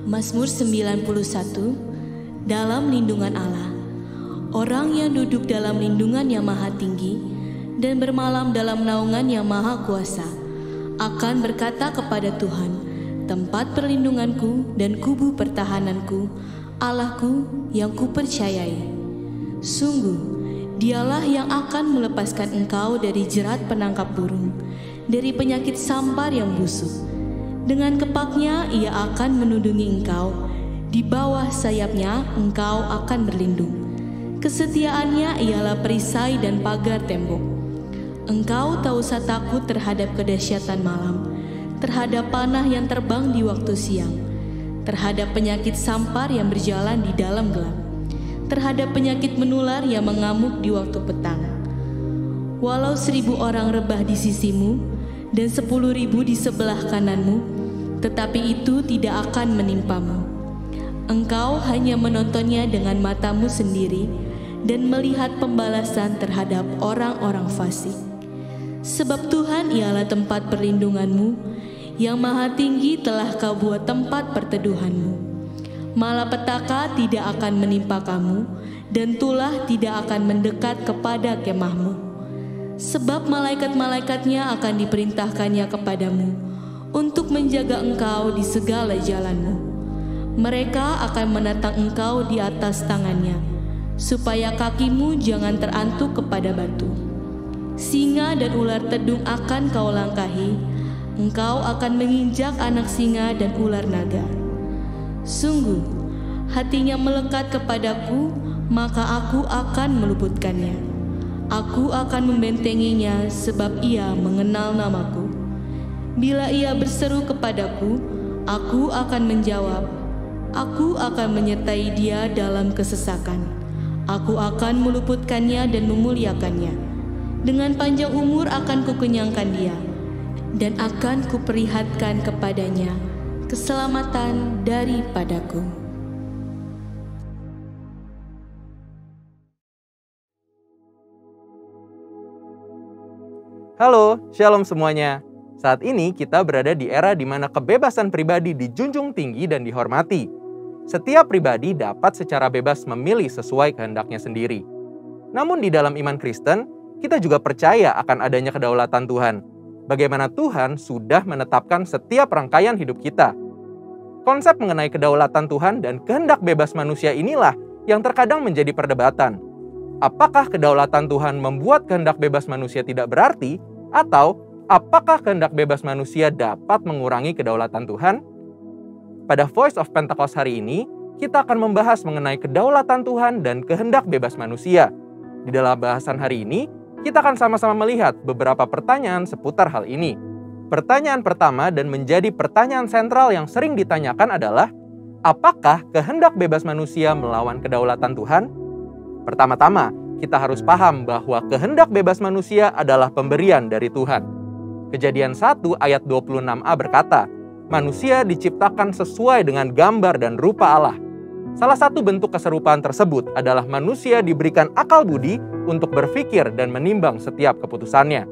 Mazmur 91. Dalam lindungan Allah. Orang yang duduk dalam lindungan yang maha tinggi dan bermalam dalam naungan yang maha kuasa akan berkata kepada Tuhan, tempat perlindunganku dan kubu pertahananku, Allahku yang kupercayai. Sungguh, dialah yang akan melepaskan engkau dari jerat penangkap burung, dari penyakit sampar yang busuk. Dengan kepaknya ia akan menundungi engkau, di bawah sayapnya engkau akan berlindung. Kesetiaannya ialah perisai dan pagar tembok. Engkau tak usah takut terhadap kedahsyatan malam, terhadap panah yang terbang di waktu siang, terhadap penyakit sampar yang berjalan di dalam gelap, terhadap penyakit menular yang mengamuk di waktu petang. Walau 1.000 orang rebah di sisimu dan 10.000 di sebelah kananmu, tetapi itu tidak akan menimpamu. Engkau hanya menontonnya dengan matamu sendiri dan melihat pembalasan terhadap orang-orang fasik. Sebab Tuhan ialah tempat perlindunganmu, yang maha tinggi telah kau buat tempat perteduhanmu. Malapetaka tidak akan menimpa kamu, dan tulah tidak akan mendekat kepada kemahmu. Sebab malaikat-malaikatnya akan diperintahkannya kepadamu, untuk menjaga engkau di segala jalanmu. Mereka akan menatang engkau di atas tangannya, supaya kakimu jangan terantuk kepada batu. Singa dan ular tedung akan kau langkahi, engkau akan menginjak anak singa dan ular naga. Sungguh, hatinya melekat kepadaku, maka aku akan meluputkannya. Aku akan membentenginya sebab ia mengenal namaku. Bila ia berseru kepadaku, aku akan menjawab. Aku akan menyertai dia dalam kesesakan. Aku akan meluputkannya dan memuliakannya. Dengan panjang umur akan kukenyangkan dia, dan akan kuperlihatkan kepadanya keselamatan daripadaku. Halo, shalom semuanya. Saat ini kita berada di era di mana kebebasan pribadi dijunjung tinggi dan dihormati. Setiap pribadi dapat secara bebas memilih sesuai kehendaknya sendiri. Namun di dalam iman Kristen, kita juga percaya akan adanya kedaulatan Tuhan. Bagaimana Tuhan sudah menetapkan setiap rangkaian hidup kita. Konsep mengenai kedaulatan Tuhan dan kehendak bebas manusia inilah yang terkadang menjadi perdebatan. Apakah kedaulatan Tuhan membuat kehendak bebas manusia tidak berarti? Atau apakah kehendak bebas manusia dapat mengurangi kedaulatan Tuhan? Pada Voice of Pentecost hari ini, kita akan membahas mengenai kedaulatan Tuhan dan kehendak bebas manusia. Di dalam bahasan hari ini, kita akan sama-sama melihat beberapa pertanyaan seputar hal ini. Pertanyaan pertama dan menjadi pertanyaan sentral yang sering ditanyakan adalah, apakah kehendak bebas manusia melawan kedaulatan Tuhan? Pertama-tama, kita harus paham bahwa kehendak bebas manusia adalah pemberian dari Tuhan. Kejadian 1 ayat 26a berkata, manusia diciptakan sesuai dengan gambar dan rupa Allah. Salah satu bentuk keserupaan tersebut adalah manusia diberikan akal budi untuk berpikir dan menimbang setiap keputusannya.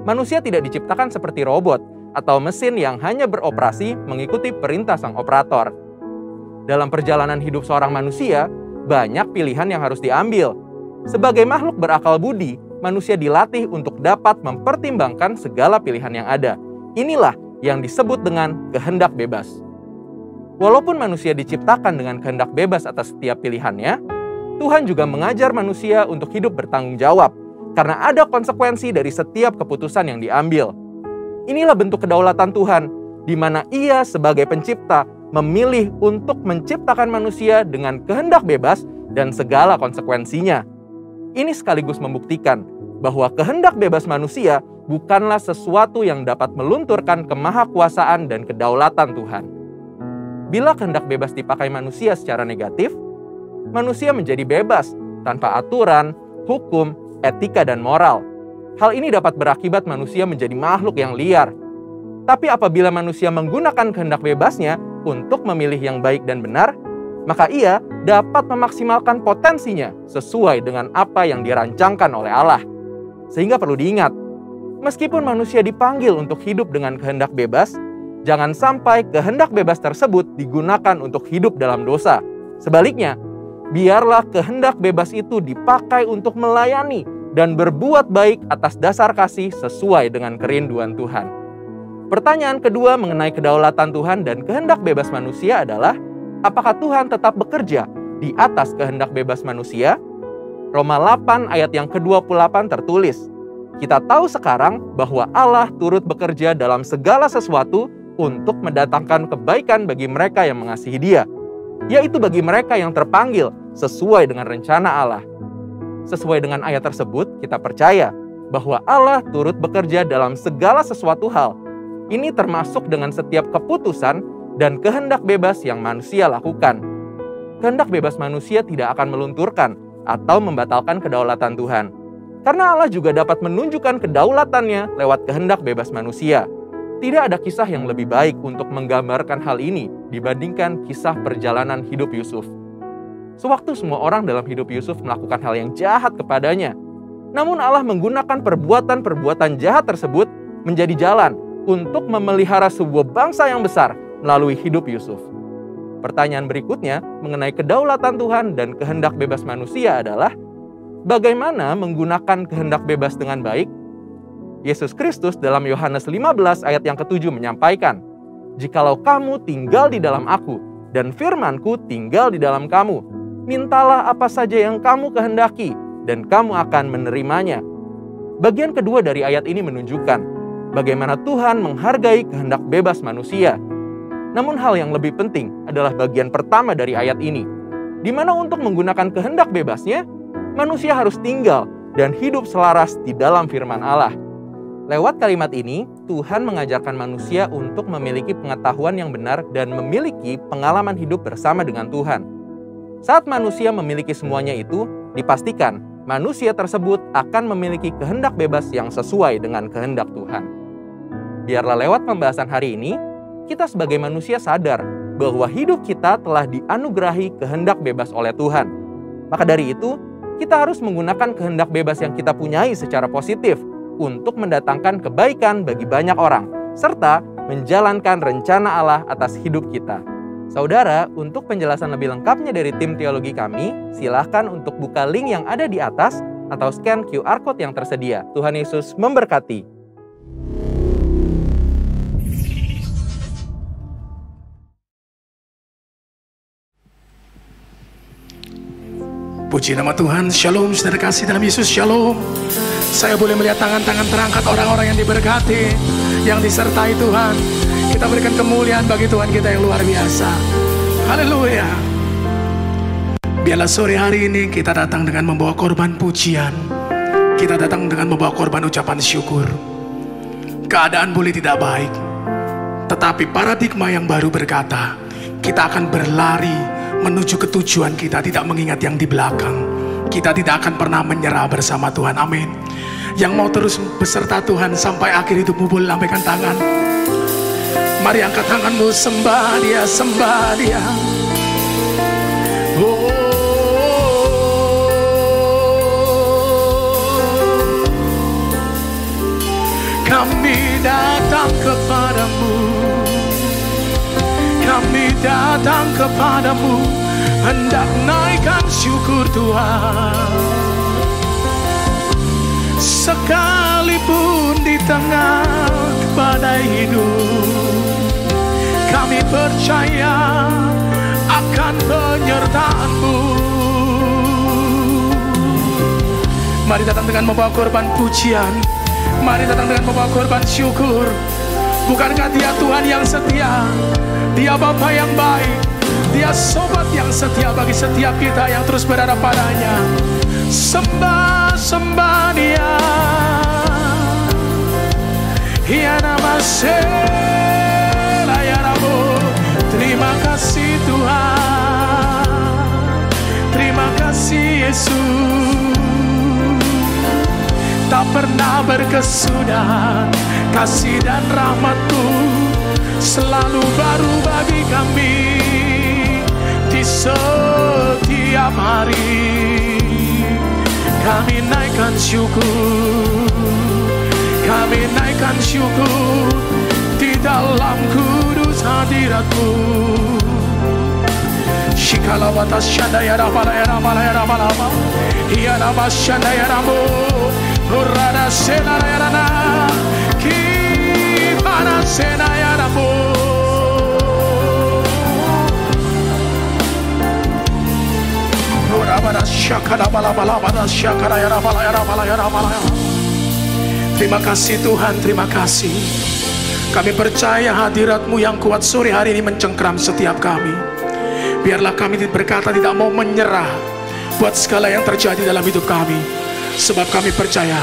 Manusia tidak diciptakan seperti robot atau mesin yang hanya beroperasi mengikuti perintah sang operator. Dalam perjalanan hidup seorang manusia, banyak pilihan yang harus diambil. Sebagai makhluk berakal budi, manusia dilatih untuk dapat mempertimbangkan segala pilihan yang ada. Inilah yang disebut dengan kehendak bebas. Walaupun manusia diciptakan dengan kehendak bebas atas setiap pilihannya, Tuhan juga mengajar manusia untuk hidup bertanggung jawab, karena ada konsekuensi dari setiap keputusan yang diambil. Inilah bentuk kedaulatan Tuhan, di mana Ia sebagai pencipta memilih untuk menciptakan manusia dengan kehendak bebas dan segala konsekuensinya. Ini sekaligus membuktikan bahwa kehendak bebas manusia bukanlah sesuatu yang dapat melunturkan kemahakuasaan dan kedaulatan Tuhan. Bila kehendak bebas dipakai manusia secara negatif, manusia menjadi bebas tanpa aturan, hukum, etika, dan moral. Hal ini dapat berakibat manusia menjadi makhluk yang liar. Tapi apabila manusia menggunakan kehendak bebasnya untuk memilih yang baik dan benar, maka ia dapat memaksimalkan potensinya sesuai dengan apa yang dirancangkan oleh Allah. Sehingga perlu diingat, meskipun manusia dipanggil untuk hidup dengan kehendak bebas, Jangan sampai kehendak bebas tersebut digunakan untuk hidup dalam dosa. Sebaliknya, biarlah kehendak bebas itu dipakai untuk melayani dan berbuat baik atas dasar kasih sesuai dengan kerinduan Tuhan. Pertanyaan kedua mengenai kedaulatan Tuhan dan kehendak bebas manusia adalah, apakah Tuhan tetap bekerja di atas kehendak bebas manusia? Roma 8 ayat yang ke-28 tertulis, kita tahu sekarang bahwa Allah turut bekerja dalam segala sesuatu untuk mendatangkan kebaikan bagi mereka yang mengasihi Dia, yaitu bagi mereka yang terpanggil sesuai dengan rencana Allah. Sesuai dengan ayat tersebut, kita percaya bahwa Allah turut bekerja dalam segala sesuatu hal. Ini termasuk dengan setiap keputusan dan kehendak bebas yang manusia lakukan. Kehendak bebas manusia tidak akan melunturkan atau membatalkan kedaulatan Tuhan, karena Allah juga dapat menunjukkan kedaulatannya lewat kehendak bebas manusia. Tidak ada kisah yang lebih baik untuk menggambarkan hal ini dibandingkan kisah perjalanan hidup Yusuf. Sewaktu semua orang dalam hidup Yusuf melakukan hal yang jahat kepadanya, namun Allah menggunakan perbuatan-perbuatan jahat tersebut menjadi jalan untuk memelihara sebuah bangsa yang besar melalui hidup Yusuf. Pertanyaan berikutnya mengenai kedaulatan Tuhan dan kehendak bebas manusia adalah, bagaimana menggunakan kehendak bebas dengan baik? Yesus Kristus dalam Yohanes 15 ayat yang ke-7 menyampaikan, jikalau kamu tinggal di dalam aku dan firman-Ku tinggal di dalam kamu, mintalah apa saja yang kamu kehendaki dan kamu akan menerimanya. Bagian kedua dari ayat ini menunjukkan bagaimana Tuhan menghargai kehendak bebas manusia. Namun hal yang lebih penting adalah bagian pertama dari ayat ini, di mana untuk menggunakan kehendak bebasnya, manusia harus tinggal dan hidup selaras di dalam firman Allah. Lewat kalimat ini, Tuhan mengajarkan manusia untuk memiliki pengetahuan yang benar dan memiliki pengalaman hidup bersama dengan Tuhan. Saat manusia memiliki semuanya itu, dipastikan manusia tersebut akan memiliki kehendak bebas yang sesuai dengan kehendak Tuhan. Biarlah lewat pembahasan hari ini, kita sebagai manusia sadar bahwa hidup kita telah dianugerahi kehendak bebas oleh Tuhan. Maka dari itu, kita harus menggunakan kehendak bebas yang kita punyai secara positif untuk mendatangkan kebaikan bagi banyak orang, serta menjalankan rencana Allah atas hidup kita. Saudara, untuk penjelasan lebih lengkapnya dari tim teologi kami, silahkan untuk buka link yang ada di atas atau scan QR Code yang tersedia. Tuhan Yesus memberkati. Puji nama Tuhan. Shalom, saudara kasih dalam Yesus. Shalom. Saya boleh melihat tangan-tangan terangkat orang-orang yang diberkati, yang disertai Tuhan. Kita berikan kemuliaan bagi Tuhan kita yang luar biasa. Haleluya. Biarlah sore hari ini kita datang dengan membawa korban pujian. Kita datang dengan membawa korban ucapan syukur. Keadaan boleh tidak baik, tetapi paradigma yang baru berkata, kita akan berlari menuju ke tujuan kita, tidak mengingat yang di belakang. Kita tidak akan pernah menyerah bersama Tuhan. Amin. Yang mau terus beserta Tuhan sampai akhir hidupmu, boleh lambaikan tangan. Mari angkat tanganmu, sembah Dia, sembah Dia. Oh, kami datang kepadamu, kami datang kepadamu, hendak naikkan syukur Tuhan. Sekalipun di tengah badai hidup, kami percaya akan penyertaan-Mu. Mari datang dengan membawa korban pujian. Mari datang dengan membawa korban syukur. Bukankah Dia Tuhan yang setia? Dia Bapa yang baik. Dia sobat yang setia bagi setiap kita yang terus berada padanya. Sembah, sembah Dia. Ya namasela ya Rabu. Terima kasih Tuhan. Terima kasih Yesus. Tak pernah berkesudahan, kasih dan rahmat-Mu selalu baru bagi kami di setiap hari. Kami naikkan syukur, kami naikkan syukur di dalam hadirat-Mu. Shikalabata Shandaya Rabalaya Rabalaya Rabalaba Iyalaba Shandaya Rabu Urada Senaya Rana Kibana Senaya Rabu Urabada Shakara Balabalabada Shakara Rabalaya Rabalaya Rabalaya. Terima kasih Tuhan, terima kasih. Kami percaya hadirat-Mu yang kuat sore hari ini mencengkram setiap kami. Biarlah kami berkata tidak mau menyerah buat segala yang terjadi dalam hidup kami. Sebab kami percaya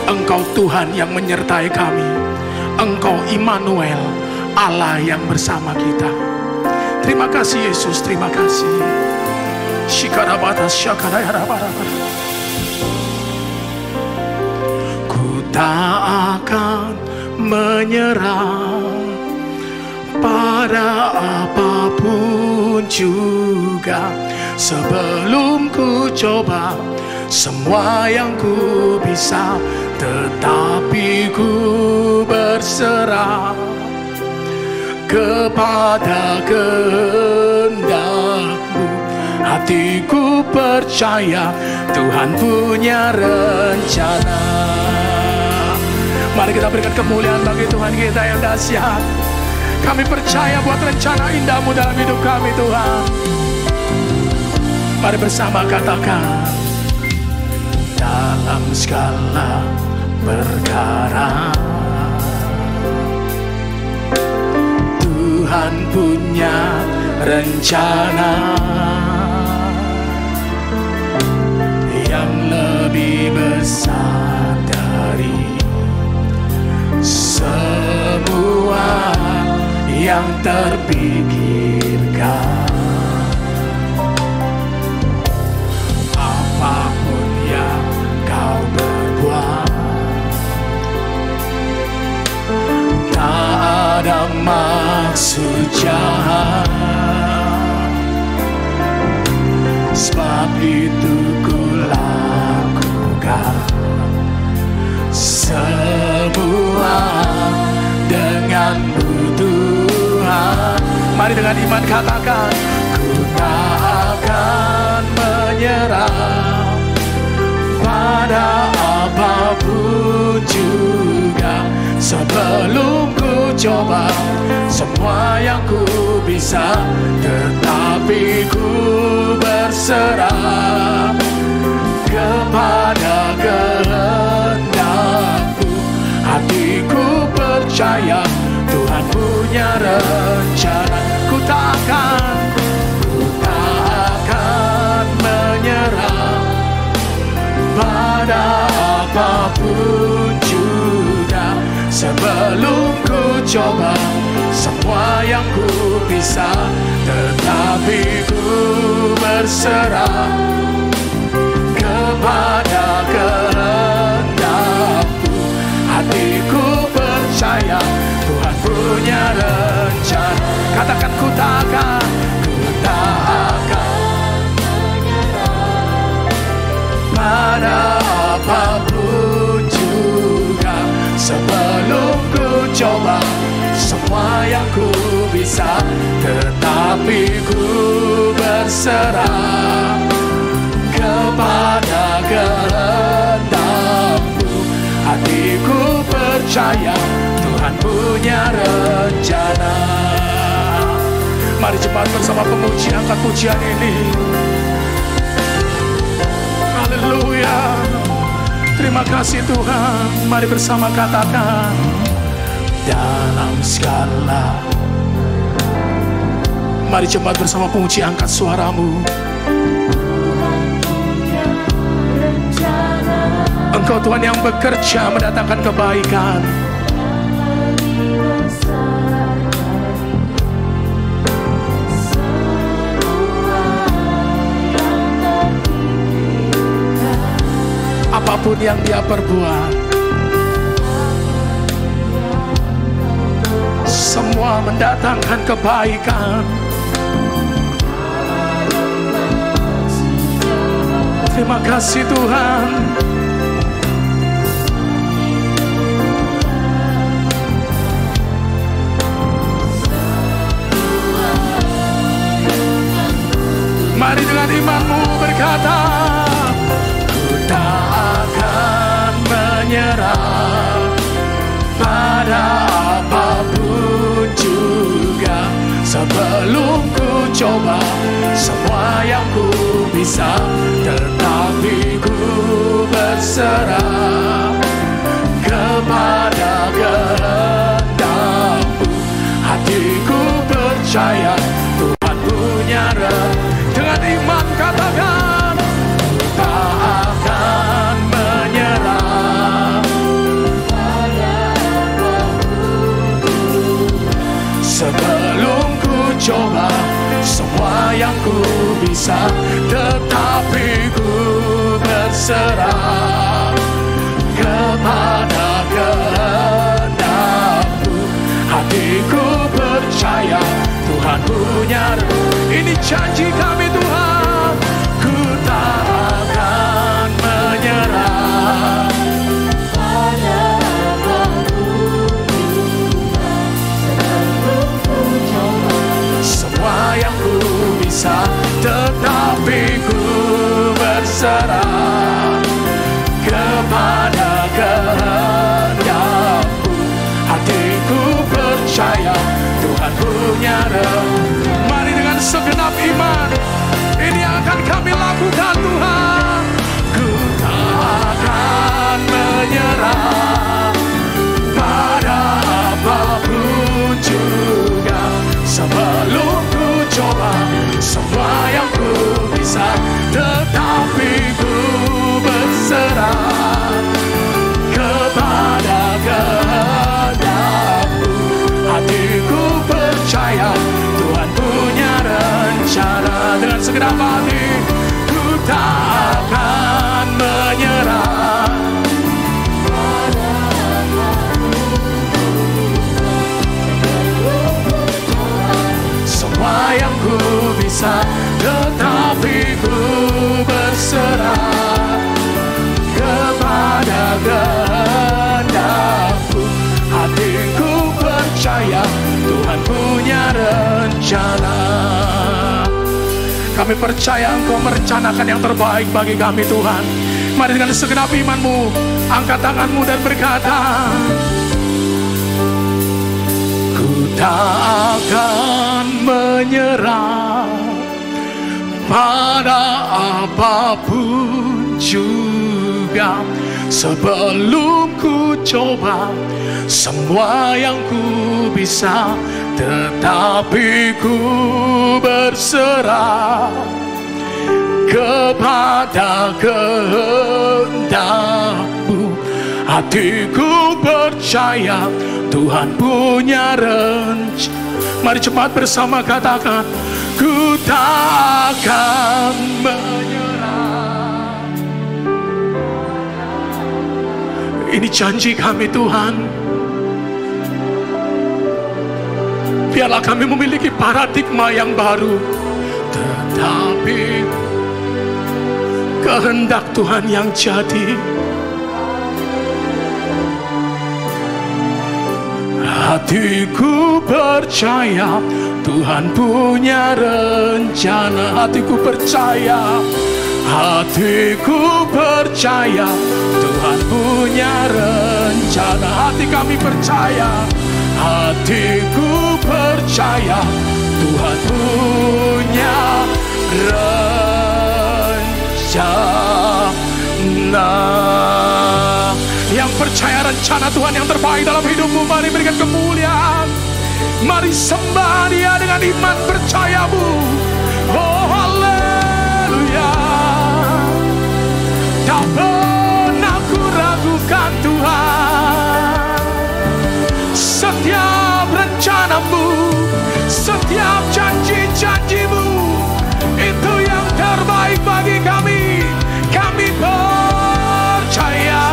Engkau Tuhan yang menyertai kami. Engkau Immanuel, Allah yang bersama kita. Terima kasih Yesus, terima kasih. Shikarabata Shakarayarabaraba. Ku tak akan menyerah pada apapun juga, sebelum ku coba semua yang ku bisa, tetapi ku berserah kepada kehendak-Mu. Hatiku percaya Tuhan punya rencana. Mari kita berikan kemuliaan bagi Tuhan kita yang dahsyat. Kami percaya buat rencana indah-Mu dalam hidup kami Tuhan. Mari bersama katakan, dalam segala perkara Tuhan punya rencana yang lebih besar dari semua yang terpikirkan. Apapun yang kau berbuat, tak ada maksud jahat. Sebab itu ku lakukan semua dengan-Mu Tuhan. Mari dengan iman katakan, ku tak akan menyerah pada apapun juga, sebelum ku coba semua yang ku bisa, tetapi ku berserah kepada kehendak-Mu. Hatiku percaya Tuhan punya rencana. Ku tak akan menyerah pada apapun juga, sebelum ku coba semua yang ku bisa, tetapi ku berserah kepada kehendak-Mu. Hatiku percaya Tuhan punya rencana. Katakan, ku tak akan menyerah pada apapun juga, sebelum ku coba semua yang ku bisa, tetapi ku berserah kepada kehendak-Mu. Hatiku percaya Tuhan punya rencana. Mari cepat bersama pemuji angkat pujian ini. Haleluya. Terima kasih Tuhan. Mari bersama katakan, dalam segala. Mari cepat bersama pemuji angkat suaramu. Engkau Tuhan yang bekerja mendatangkan kebaikan. Apapun yang Dia perbuat, semua mendatangkan kebaikan. Terima kasih Tuhan. semua yang ku bisa, tetapi ku berserah kepada kehendak-Mu. Hatiku percaya Tuhan punya rencana. Dengan iman katakan, ku tak akan menyerah sebelum ku coba semua yang ku bisa, tetapi ku berserah kepada kehendak-Mu. Hatiku percaya Tuhan punya. Ini janji kami Tuhan, ku tak akan menyerah pada apa-Mu. Semua yang ku bisa, tetapi ku berserah kepada kehendak-Mu. Hatiku percaya Tuhan punya rencana. Mari dengan segenap iman, ini yang akan kami lakukan Tuhan. Ku tak akan menyerah pada apapun juga, sebelum ku coba semua yang ku bisa, tetapi ku berserah kepada kehendak-Mu. Hatiku percaya Tuhan punya rencana. Dengan segenap hati, ku tak akan menyerah semua yang ku bisa, tetapi ku berserah kepada kehendak-Mu. Hatiku percaya Tuhan punya rencana. Kami percaya Engkau merencanakan yang terbaik bagi kami Tuhan. Mari dengan segenap iman-Mu, angkat tangan-Mu dan berkata, ku tak akan menyerah pada apapun juga, sebelum ku coba semua yang ku bisa, tetapi ku berserah kepada kehendak-Mu. Hatiku percaya Tuhan punya rencana. Mari cepat bersama katakan, ku tak akan menyerah. Ini janji kami Tuhan. Biarlah kami memiliki paradigma yang baru, tetapi kehendak Tuhan yang jadi. Hatiku percaya Tuhan punya rencana. Hatiku percaya, hatiku percaya Tuhan punya rencana. Hati kami percaya, hatiku percaya Tuhan punya rencana. Yang percaya rencana Tuhan yang terbaik dalam hidupmu, mari berikan kemuliaan. Mari sembah Dia dengan iman percayamu. Oh haleluya. Tak pernah ku ragukan Tuhan. Setiap rencanamu, setiap janji-janjimu, itu yang terbaik bagi kami. Kami percaya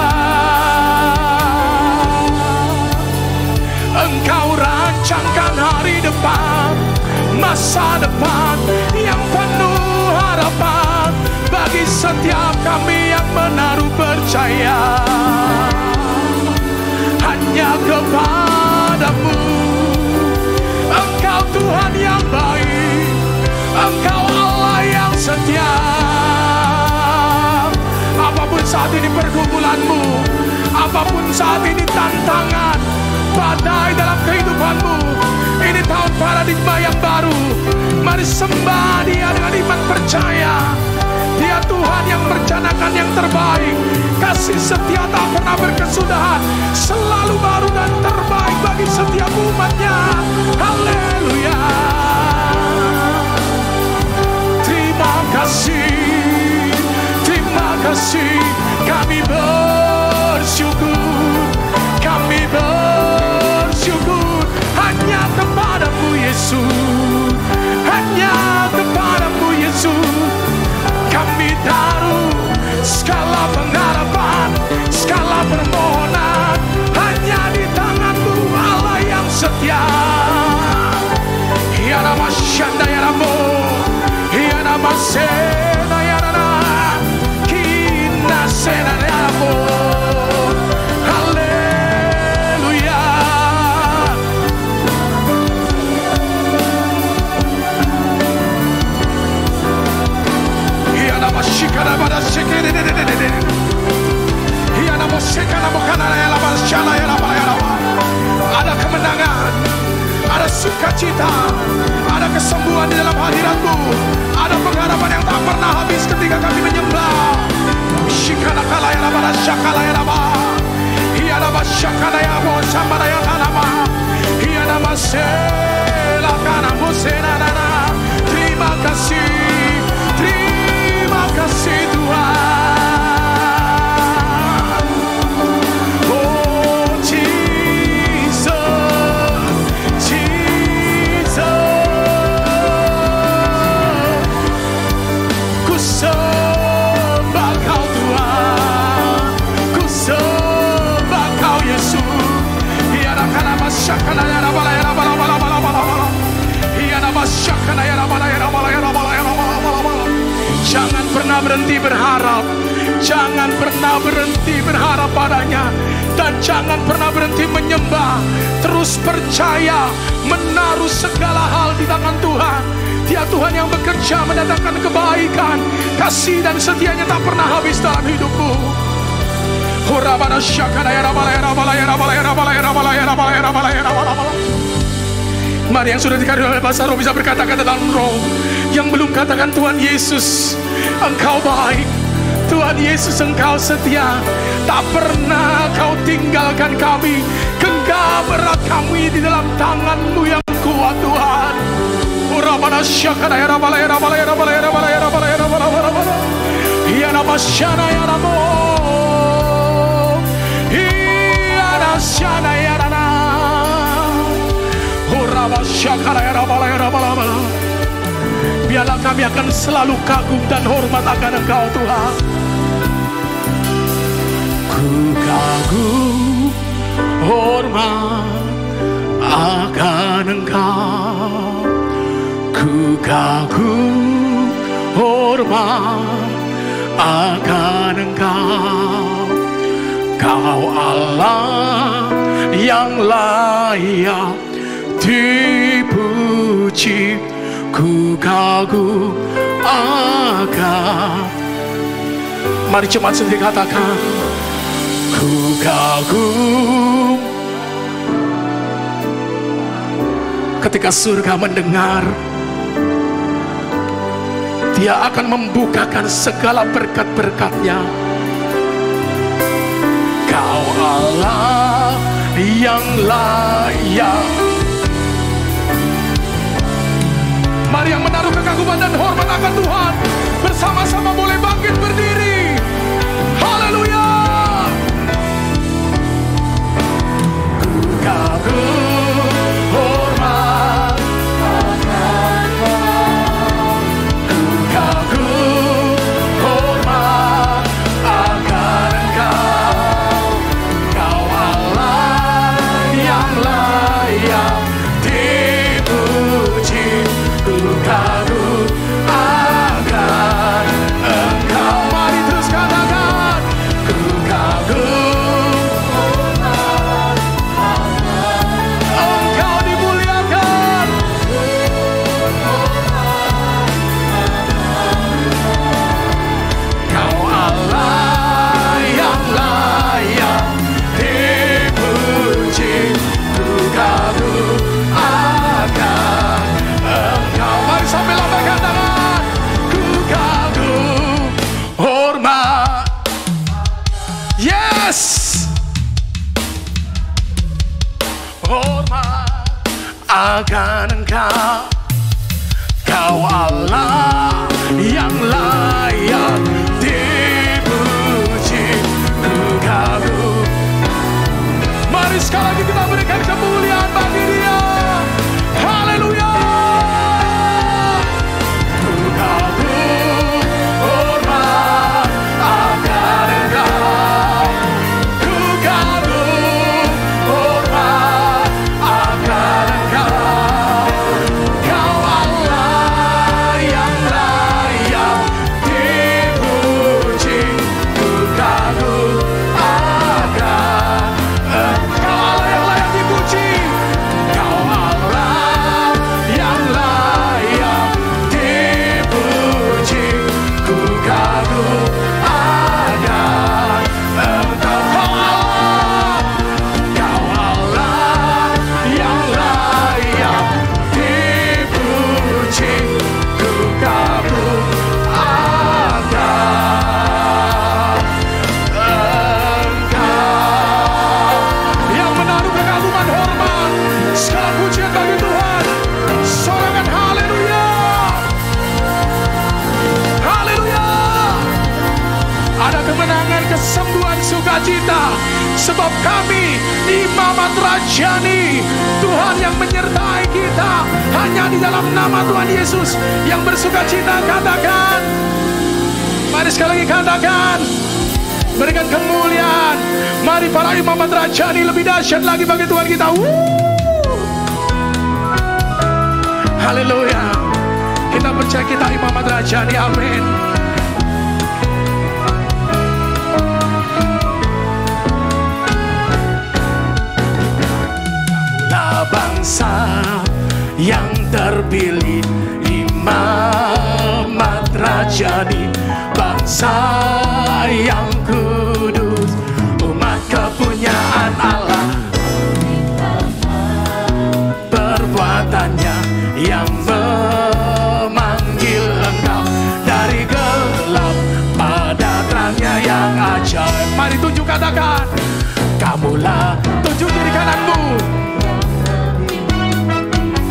Engkau rancangkan hari depan, masa depan yang penuh harapan bagi setiap kami yang menaruh percaya hanya kepada-Mu. Engkau Tuhan yang baik, Engkau Allah yang setia. Apapun saat ini pergumulanmu, apapun saat ini tantangan, badai dalam kehidupanmu, ini tahun paradigma yang baru. Mari sembah Dia dengan iman percaya. Dia Tuhan yang merencanakan yang terbaik. Kasih setia tak pernah berkesudahan, selalu baru dan terbaik bagi setiap umatnya. Haleluya. Terima kasih, kami bersyukur, hanya kepadamu Yesus, hanya kepadamu Yesus. Kami taruh segala pengharapan, segala permohonan hanya di tangan-Mu Allah yang setia. Ya nama Syanda ya Ramo, ya nama Sena ya Rana, Kina Sena ya Ramo. Haleluya. Ya nama Shikara pada Shikere de. Ya nama Shikara bukan ya nama Shala ya nama ya nama. Ada kemenangan, ada sukacita, ada kesembuhan di dalam hadirat-Mu, ada pengharapan yang tak pernah habis ketika kami menyembah. Shikana kala ya nama, Shakala ya nama, Iya nama Shakana ya nama, Sambara ya nama, Iya nama Sela kana Musena nana. Terima kasih Tuhan. Oh Jesus, ku sembah Kau Tuhan, ku sembah Kau Yesus. Iya nama Shakana ya nama, Iya nama Shakana ya nama. Jangan pernah berhenti berharap, jangan pernah berhenti berharap padanya, dan jangan pernah berhenti menyembah. Terus percaya, menaruh segala hal di tangan Tuhan. Dia Tuhan yang bekerja mendatangkan kebaikan, kasih dan setianya tak pernah habis dalam hidupmu. Mari yang sudah dikatakan oleh bahasa roh bisa berkata-kata dalam roh. Yang belum katakan, Tuhan Yesus, Engkau baik. Tuhan Yesus, Engkau setia. Tak pernah Kau tinggalkan kami. Genggam erat kami di dalam tangan-Mu yang kuat, Tuhan. Biarlah kami akan selalu kagum dan hormat akan Engkau, Tuhan. Ku kagum hormat akan Engkau. Ku kagum hormat akan Engkau. Kau Allah yang layak dipuji. Ku kagum akan. Mari cepat sendiri katakan, ku kagum. Ketika surga mendengar, Dia akan membukakan segala berkat-berkat-Nya. Kau Allah yang layak. Mari yang menaruh kekaguman dan hormat akan Tuhan, bersama-sama boleh bangkit berdiri. Haleluya. Ku kagum hormat akan Kau. Ku kagum hormat akan Engkau. Kau Allah yang layak dipuji. Ku kagum akan Engkau. Mari terus katakan, ku kagum hormat akan hormat akan Engkau. Kau Allah yang layak dipuji, ku kagum. Mari sekali lagi kita berikan kemuliaan bagi Dia. Haleluya. Ku kagum hormat akan Engkau. Ku kagum hormat akan Engkau. Kau Allah yang layak dipuji, ku kagum akan Engkau. Allah yang layak dipuji. Kau Allah yang layak dipuji, ku kagum akan Engkau. Kau Allah yang layak dipuji, ku kagum akan Engkau. Yang menaruh kekaguman hormat, segala pujian bagi Tuhan. Sorangan haleluya. Haleluya. Ada kemenangan, kesembuhan, sukacita, sebab kami imamat rajani Tuhan yang menyertai kita. Hanya di dalam nama Tuhan Yesus yang bersukacita. Katakan, mari sekali lagi katakan, berikan kemuliaan. Mari para imamat rajani lebih dahsyat lagi bagi Tuhan kita. Haleluya. Kita percaya kita imamat rajani. Amin. Kamulah bangsa yang terpilih, imamat rajani, bangsa yang kudus, umat kepunyaan Allah. Perbuatannya yang memanggil Engkau dari gelap pada terangnya yang ajaib. Mari tunjuk, katakan, kamulah, tunjuk diri kananmu.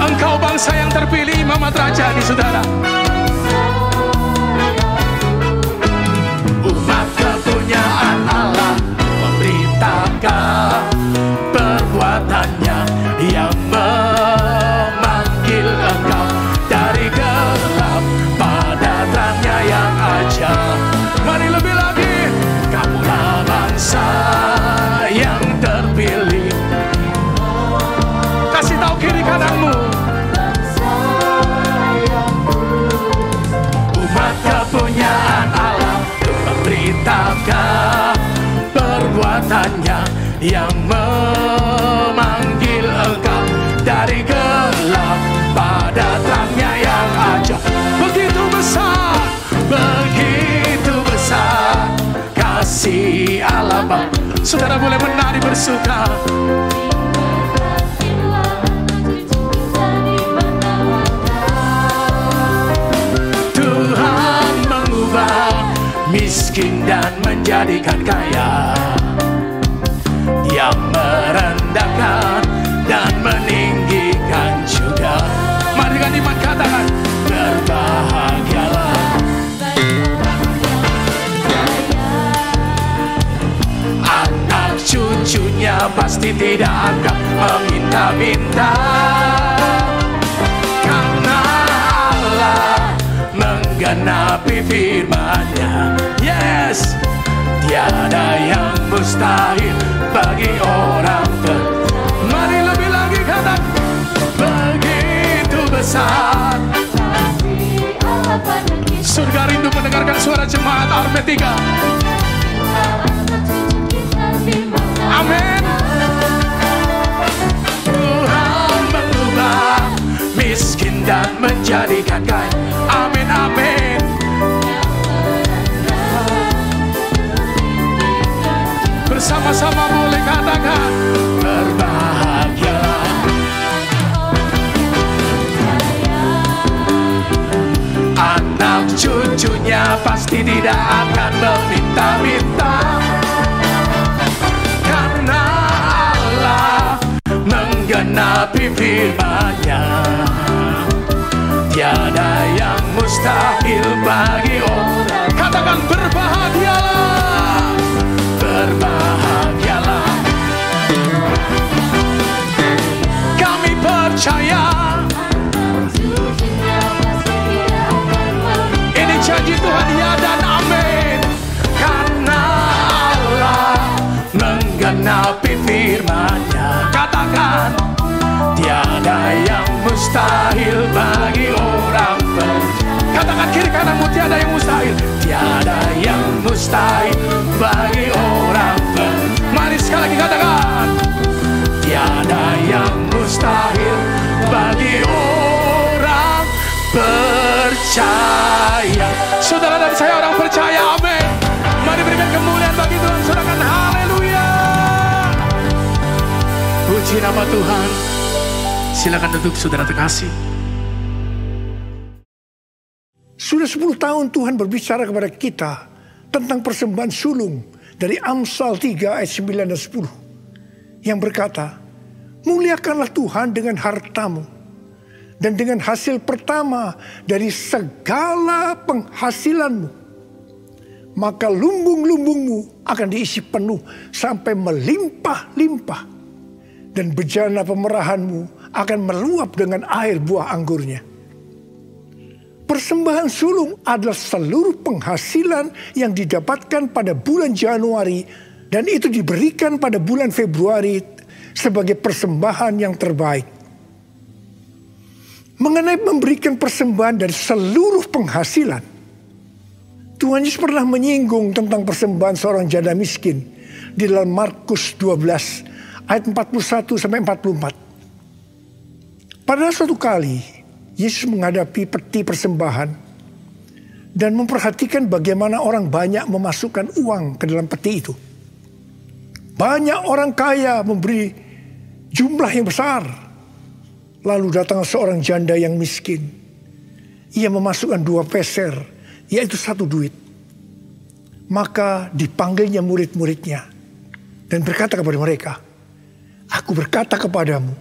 Engkau bangsa yang terpilih, imamat rajani, saudara. Umat kepunyaan Allah, memberitakan perbuatannya yang memanggil Engkau dari gelap pada terangnya yang ajaib. Mari lebih lagi, kamulah bangsa yang terpilih. Kasih tahu kiri kananmu, umat kepunyaan Allah, memberitakan perbuatannya yang memanggil Engkau dari gelap pada terangnya yang ajaib. Begitu besar kasih Allah Bapa. Saudara boleh menari bersuka. Tuhan mengubah miskin dan menjadikan kaya. Dia merendahkan dan meninggikan juga. Mari dengan iman katakan, berbahagialah. Anak cucunya pasti tidak akan meminta-minta, karena Allah menggenapi firman-Nya. Yes, tiada yang mustahil bagi orang Mari lebih lagi katakan, begitu besar. Surga rindu mendengarkan suara jemaat Arme 3. Amin. Tuhan mengubah miskin dan menjadikan kaya. Amin, amin. Bersama-sama boleh katakan, berbahagialah. Anak cucunya pasti tidak akan meminta-minta, karena Allah menggenapi firman-Nya. Tiada yang mustahil bagi orang. Katakan berbahagialah, berbahagialah. Kami percaya ini janji Tuhan, ya dan amin. Karena Allah menggenapi firman-Nya. Katakan tiada yang mustahil bagi orang percaya. Katakan kiri kananmu, tiada yang mustahil. Tiada yang mustahil bagi orang percaya. Mari sekali lagi katakan, tiada yang mustahil bagi orang percaya. Saudara dan saya orang percaya, amin. Mari berikan kemuliaan bagi Tuhan, saudara, haleluya. Puji nama Tuhan. Silakan duduk, saudara terkasih. Sudah 10 tahun Tuhan berbicara kepada kita tentang persembahan sulung dari Amsal 3 ayat 9 dan 10 yang berkata, muliakanlah Tuhan dengan hartamu dan dengan hasil pertama dari segala penghasilanmu, maka lumbung-lumbungmu akan diisi penuh sampai melimpah-limpah, dan bejana pemerahanmu akan meluap dengan air buah anggurnya. Persembahan sulung adalah seluruh penghasilan yang didapatkan pada bulan Januari dan itu diberikan pada bulan Februari sebagai persembahan yang terbaik. Mengenai memberikan persembahan dari seluruh penghasilan, Tuhan Yesus pernah menyinggung tentang persembahan seorang janda miskin di dalam Markus 12 ayat 41 sampai 44. Pada suatu kali Yesus menghadapi peti persembahan dan memperhatikan bagaimana orang banyak memasukkan uang ke dalam peti itu. Banyak orang kaya memberi jumlah yang besar. Lalu datang seorang janda yang miskin. Ia memasukkan 2 peser, yaitu 1 duit. Maka dipanggilnya murid-muridnya dan berkata kepada mereka, aku berkata kepadamu,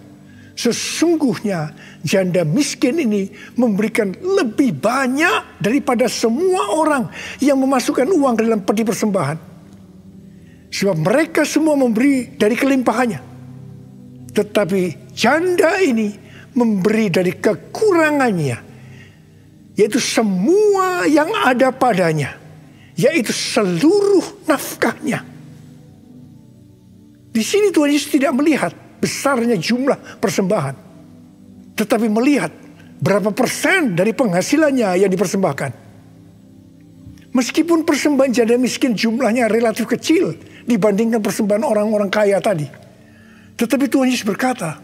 sesungguhnya janda miskin ini memberikan lebih banyak daripada semua orang yang memasukkan uang ke dalam peti persembahan. Sebab mereka semua memberi dari kelimpahannya. Tetapi janda ini memberi dari kekurangannya, yaitu semua yang ada padanya, yaitu seluruh nafkahnya. Di sini Tuhan Yesus tidak melihat besarnya jumlah persembahan, tetapi melihat berapa persen dari penghasilannya yang dipersembahkan. Meskipun persembahan janda miskin jumlahnya relatif kecil dibandingkan persembahan orang-orang kaya tadi, tetapi Tuhan Yesus berkata,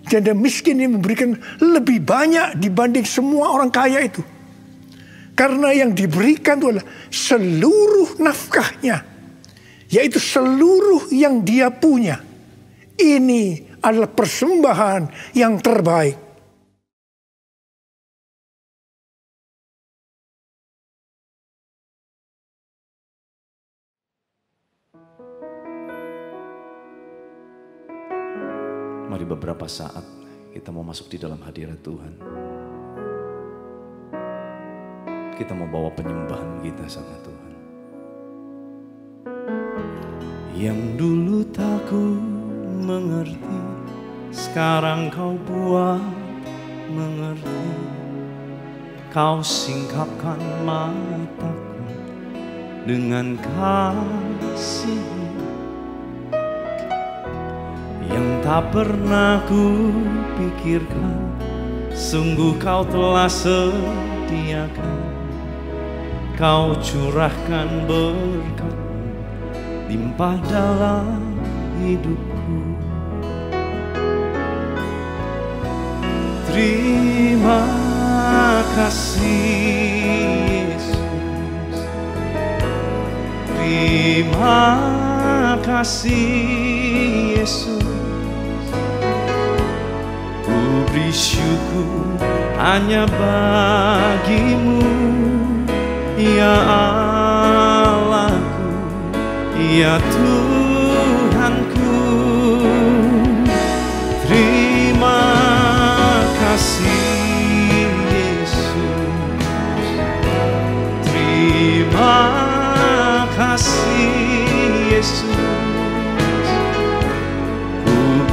janda miskin ini memberikan lebih banyak dibanding semua orang kaya itu. Karena yang diberikan itu adalah seluruh nafkahnya, yaitu seluruh yang dia punya. Ini adalah persembahan yang terbaik. Mari beberapa saat kita mau masuk di dalam hadirat Tuhan. Kita mau bawa penyembahan kita sama Tuhan. Yang dulu tak ku mengerti, sekarang kau buat mengerti. Kau singkapkan mataku dengan kasih yang tak pernah ku pikirkan. Sungguh kau telah sediakan, kau curahkan berkat limpah dalam hidupku. Terima kasih Yesus, terima kasih Yesus. Ku beri syukur hanya bagimu, ya Allahku, ya Tuhanku. Terima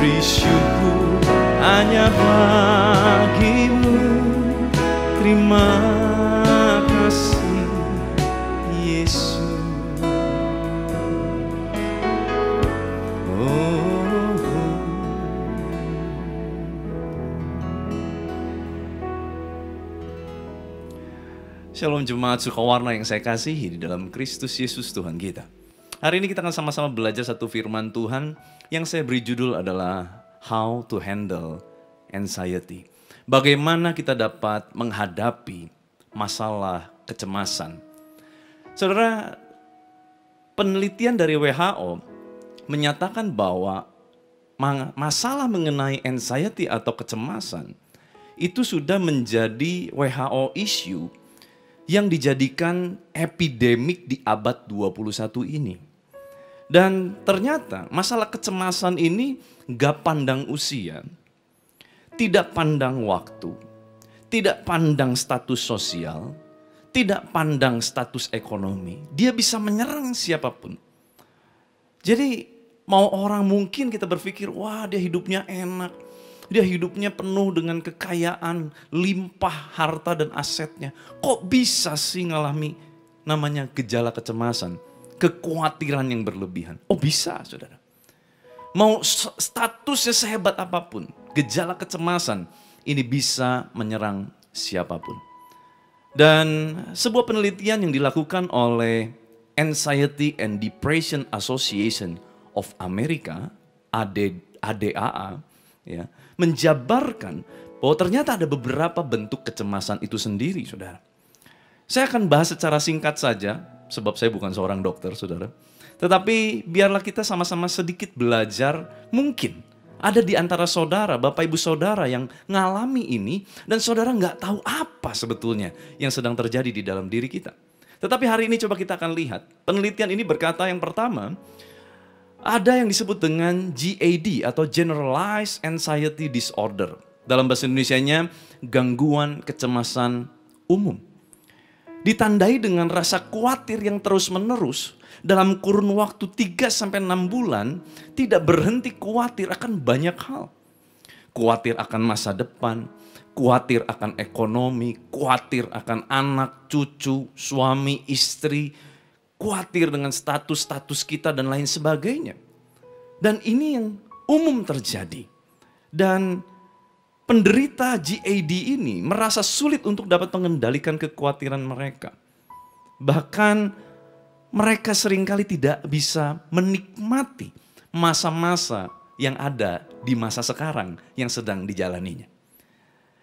beri syukur hanya bagimu. Terima kasih Yesus. Shalom jemaat Sukawarna yang saya kasihi di dalam Kristus Yesus Tuhan kita. Hari ini kita akan sama-sama belajar satu firman Tuhan yang saya beri judul adalah How to Handle Anxiety. Bagaimana kita dapat menghadapi masalah kecemasan. Saudara, penelitian dari WHO menyatakan bahwa masalah mengenai anxiety atau kecemasan itu sudah menjadi WHO issue yang dijadikan epidemik di abad 21 ini. Dan ternyata masalah kecemasan ini gak pandang usia, tidak pandang waktu, tidak pandang status sosial, tidak pandang status ekonomi. Dia bisa menyerang siapapun. Jadi mau orang mungkin kita berpikir, wah dia hidupnya enak, dia hidupnya penuh dengan kekayaan, limpah harta dan asetnya. Kok bisa sih ngalami namanya gejala kecemasan, kekhawatiran yang berlebihan? Oh bisa, saudara. Mau statusnya sehebat apapun, gejala kecemasan ini bisa menyerang siapapun. Dan sebuah penelitian yang dilakukan oleh Anxiety and Depression Association of America, ADAA, ya, menjabarkan bahwa ternyata ada beberapa bentuk kecemasan itu sendiri, saudara. Saya akan bahas secara singkat saja, sebab saya bukan seorang dokter, saudara. Tetapi biarlah kita sama-sama sedikit belajar, mungkin ada di antara saudara, bapak ibu saudara yang ngalami ini, dan saudara nggak tahu apa sebetulnya yang sedang terjadi di dalam diri kita. Tetapi hari ini coba kita akan lihat, penelitian ini berkata yang pertama, ada yang disebut dengan GAD atau Generalized Anxiety Disorder. Dalam bahasa Indonesianya, gangguan kecemasan umum. Ditandai dengan rasa khawatir yang terus-menerus dalam kurun waktu 3-6 bulan, tidak berhenti khawatir akan banyak hal. Khawatir akan masa depan, khawatir akan ekonomi, khawatir akan anak, cucu, suami, istri, khawatir dengan status-status kita dan lain sebagainya. Dan ini yang umum terjadi. Dan penderita GAD ini merasa sulit untuk dapat mengendalikan kekhawatiran mereka. Bahkan mereka seringkali tidak bisa menikmati masa-masa yang ada di masa sekarang yang sedang dijalaninya.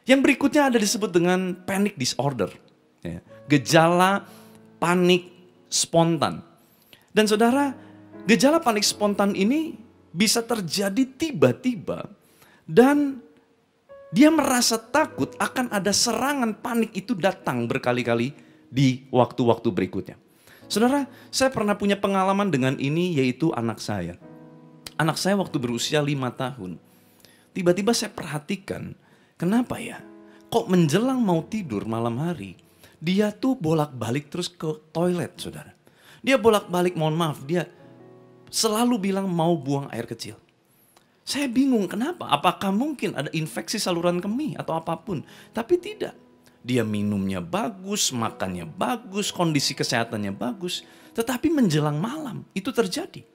Yang berikutnya ada disebut dengan panic disorder. Gejala panik spontan. Dan saudara, gejala panik spontan ini bisa terjadi tiba-tiba dan dia merasa takut akan ada serangan panik itu datang berkali-kali di waktu-waktu berikutnya. Saudara, saya pernah punya pengalaman dengan ini, yaitu anak saya. Anak saya waktu berusia 5 tahun. Tiba-tiba saya perhatikan, kenapa ya? Kok menjelang mau tidur malam hari, dia tuh bolak-balik terus ke toilet, saudara. Dia bolak-balik, mohon maaf, dia selalu bilang mau buang air kecil. Saya bingung kenapa, apakah mungkin ada infeksi saluran kemih atau apapun. Tapi tidak. Dia minumnya bagus, makannya bagus, kondisi kesehatannya bagus. Tetapi menjelang malam itu terjadi.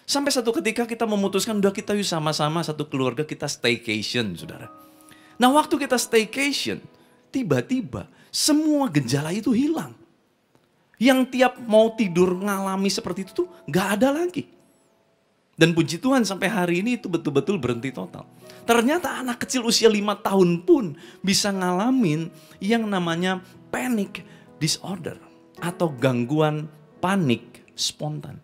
Sampai satu ketika kita memutuskan, udah kita yuk sama-sama satu keluarga kita staycation, saudara. Nah waktu kita staycation, tiba-tiba semua gejala itu hilang. Yang tiap mau tidur ngalami seperti itu tuh gak ada lagi. Dan puji Tuhan sampai hari ini itu betul-betul berhenti total. Ternyata anak kecil usia 5 tahun pun bisa ngalamin yang namanya panic disorder. Atau gangguan panik spontan.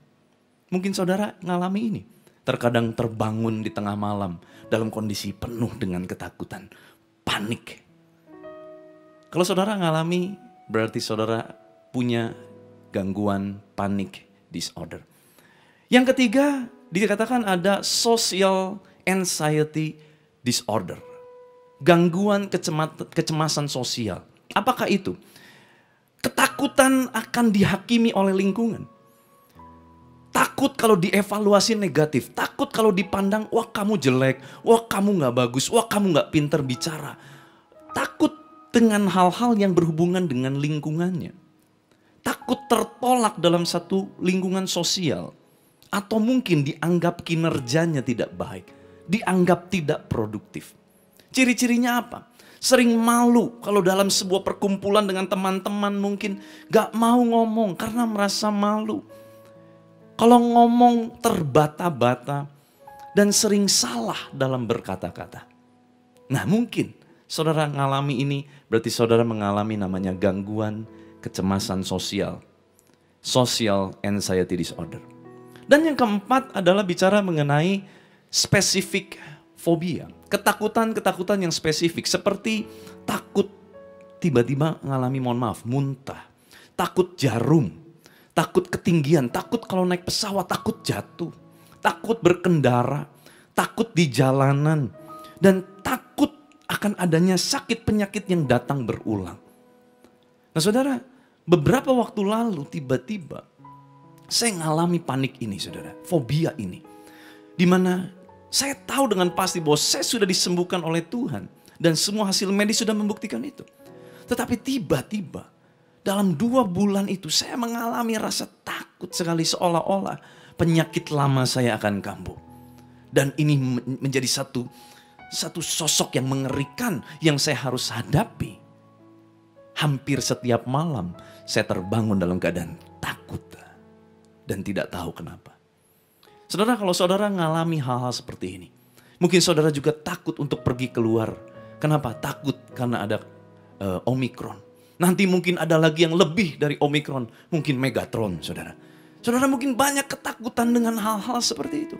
Mungkin saudara ngalami ini. Terkadang terbangun di tengah malam dalam kondisi penuh dengan ketakutan. Panik. Kalau saudara ngalami, berarti saudara punya gangguan panic disorder. Yang ketiga, dikatakan ada social anxiety disorder. Gangguan kecemasan sosial. Apakah itu? Ketakutan akan dihakimi oleh lingkungan. Takut Takut kalau dievaluasi negatif. Takut kalau dipandang, wah kamu jelek, wah kamu gak bagus, wah kamu gak pinter bicara. Takut dengan hal-hal yang berhubungan dengan lingkungannya. Takut tertolak dalam satu lingkungan sosial. Atau mungkin dianggap kinerjanya tidak baik. Dianggap tidak produktif. Ciri-cirinya apa? Sering malu kalau dalam sebuah perkumpulan dengan teman-teman mungkin gak mau ngomong karena merasa malu. Kalau ngomong terbata-bata dan sering salah dalam berkata-kata. Nah mungkin saudara mengalami ini berarti saudara mengalami namanya gangguan kecemasan sosial. Social anxiety disorder. Dan yang keempat adalah bicara mengenai spesifik fobia. Ketakutan-ketakutan yang spesifik seperti takut tiba-tiba mengalami muntah. Takut jarum. Takut ketinggian, takut kalau naik pesawat, takut jatuh, takut berkendara, takut di jalanan, dan takut akan adanya sakit penyakit yang datang berulang. Nah saudara, beberapa waktu lalu tiba-tiba saya mengalami panik ini saudara, fobia ini. Dimana saya tahu dengan pasti bahwa saya sudah disembuhkan oleh Tuhan. Dan semua hasil medis sudah membuktikan itu. Tetapi tiba-tiba dalam 2 bulan itu saya mengalami rasa takut sekali seolah-olah penyakit lama saya akan kambuh. Dan ini menjadi satu sosok yang mengerikan yang saya harus hadapi. Hampir setiap malam saya terbangun dalam keadaan takut dan tidak tahu kenapa. Saudara, kalau saudara mengalami hal-hal seperti ini, mungkin saudara juga takut untuk pergi keluar. Kenapa? Takut karena ada Omikron. Nanti mungkin ada lagi yang lebih dari Omikron. Mungkin Megatron, saudara. Saudara mungkin banyak ketakutan dengan hal-hal seperti itu.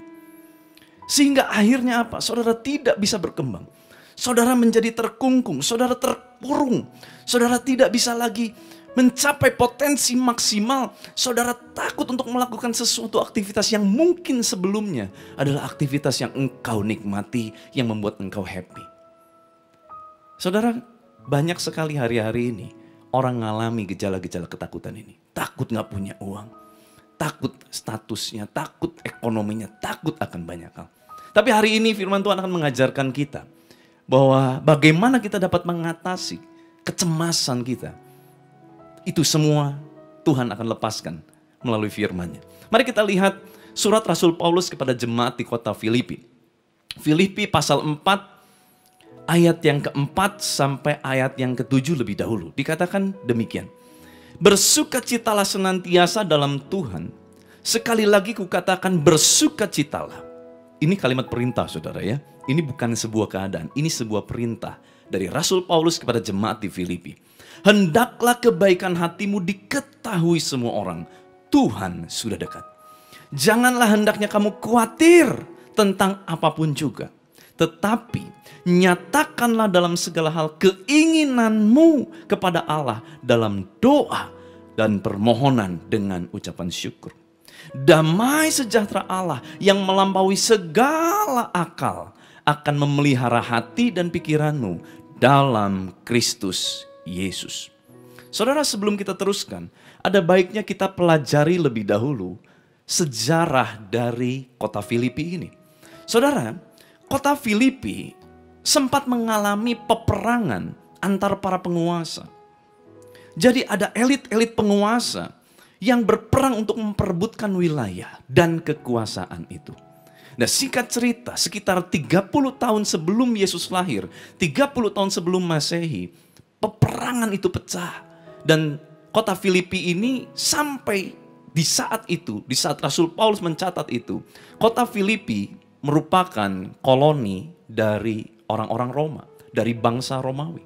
Sehingga akhirnya apa? Saudara tidak bisa berkembang. Saudara menjadi terkungkung. Saudara terkurung. Saudara tidak bisa lagi mencapai potensi maksimal. Saudara takut untuk melakukan sesuatu aktivitas yang mungkin sebelumnya adalah aktivitas yang engkau nikmati, yang membuat engkau happy. Saudara, banyak sekali hari-hari ini orang mengalami gejala-gejala ketakutan ini. Takut gak punya uang. Takut statusnya, takut ekonominya, takut akan banyak hal. Tapi hari ini firman Tuhan akan mengajarkan kita bahwa bagaimana kita dapat mengatasi kecemasan kita. Itu semua Tuhan akan lepaskan melalui firman-Nya. Mari kita lihat surat Rasul Paulus kepada jemaat di kota Filipi. Filipi pasal 4. Ayat yang keempat sampai ayat yang ketujuh lebih dahulu. Dikatakan demikian. Bersukacitalah senantiasa dalam Tuhan. Sekali lagi kukatakan bersukacitalah. Ini kalimat perintah saudara ya. Ini bukan sebuah keadaan. Ini sebuah perintah dari Rasul Paulus kepada jemaat di Filipi. Hendaklah kebaikan hatimu diketahui semua orang. Tuhan sudah dekat. Janganlah hendaknya kamu khawatir tentang apapun juga. Tetapi nyatakanlah dalam segala hal keinginanmu kepada Allah dalam doa dan permohonan dengan ucapan syukur. Damai sejahtera Allah yang melampaui segala akal akan memelihara hati dan pikiranmu dalam Kristus Yesus. Saudara, sebelum kita teruskan, ada baiknya kita pelajari lebih dahulu sejarah dari kota Filipi ini. Saudara, kota Filipi sempat mengalami peperangan antar para penguasa. Jadi ada elit-elit penguasa yang berperang untuk memperebutkan wilayah dan kekuasaan itu. Nah singkat cerita, sekitar 30 tahun sebelum Yesus lahir, 30 tahun sebelum Masehi, peperangan itu pecah. Dan kota Filipi ini sampai di saat itu, di saat Rasul Paulus mencatat itu, kota Filipi merupakan koloni dari orang-orang Roma, dari bangsa Romawi.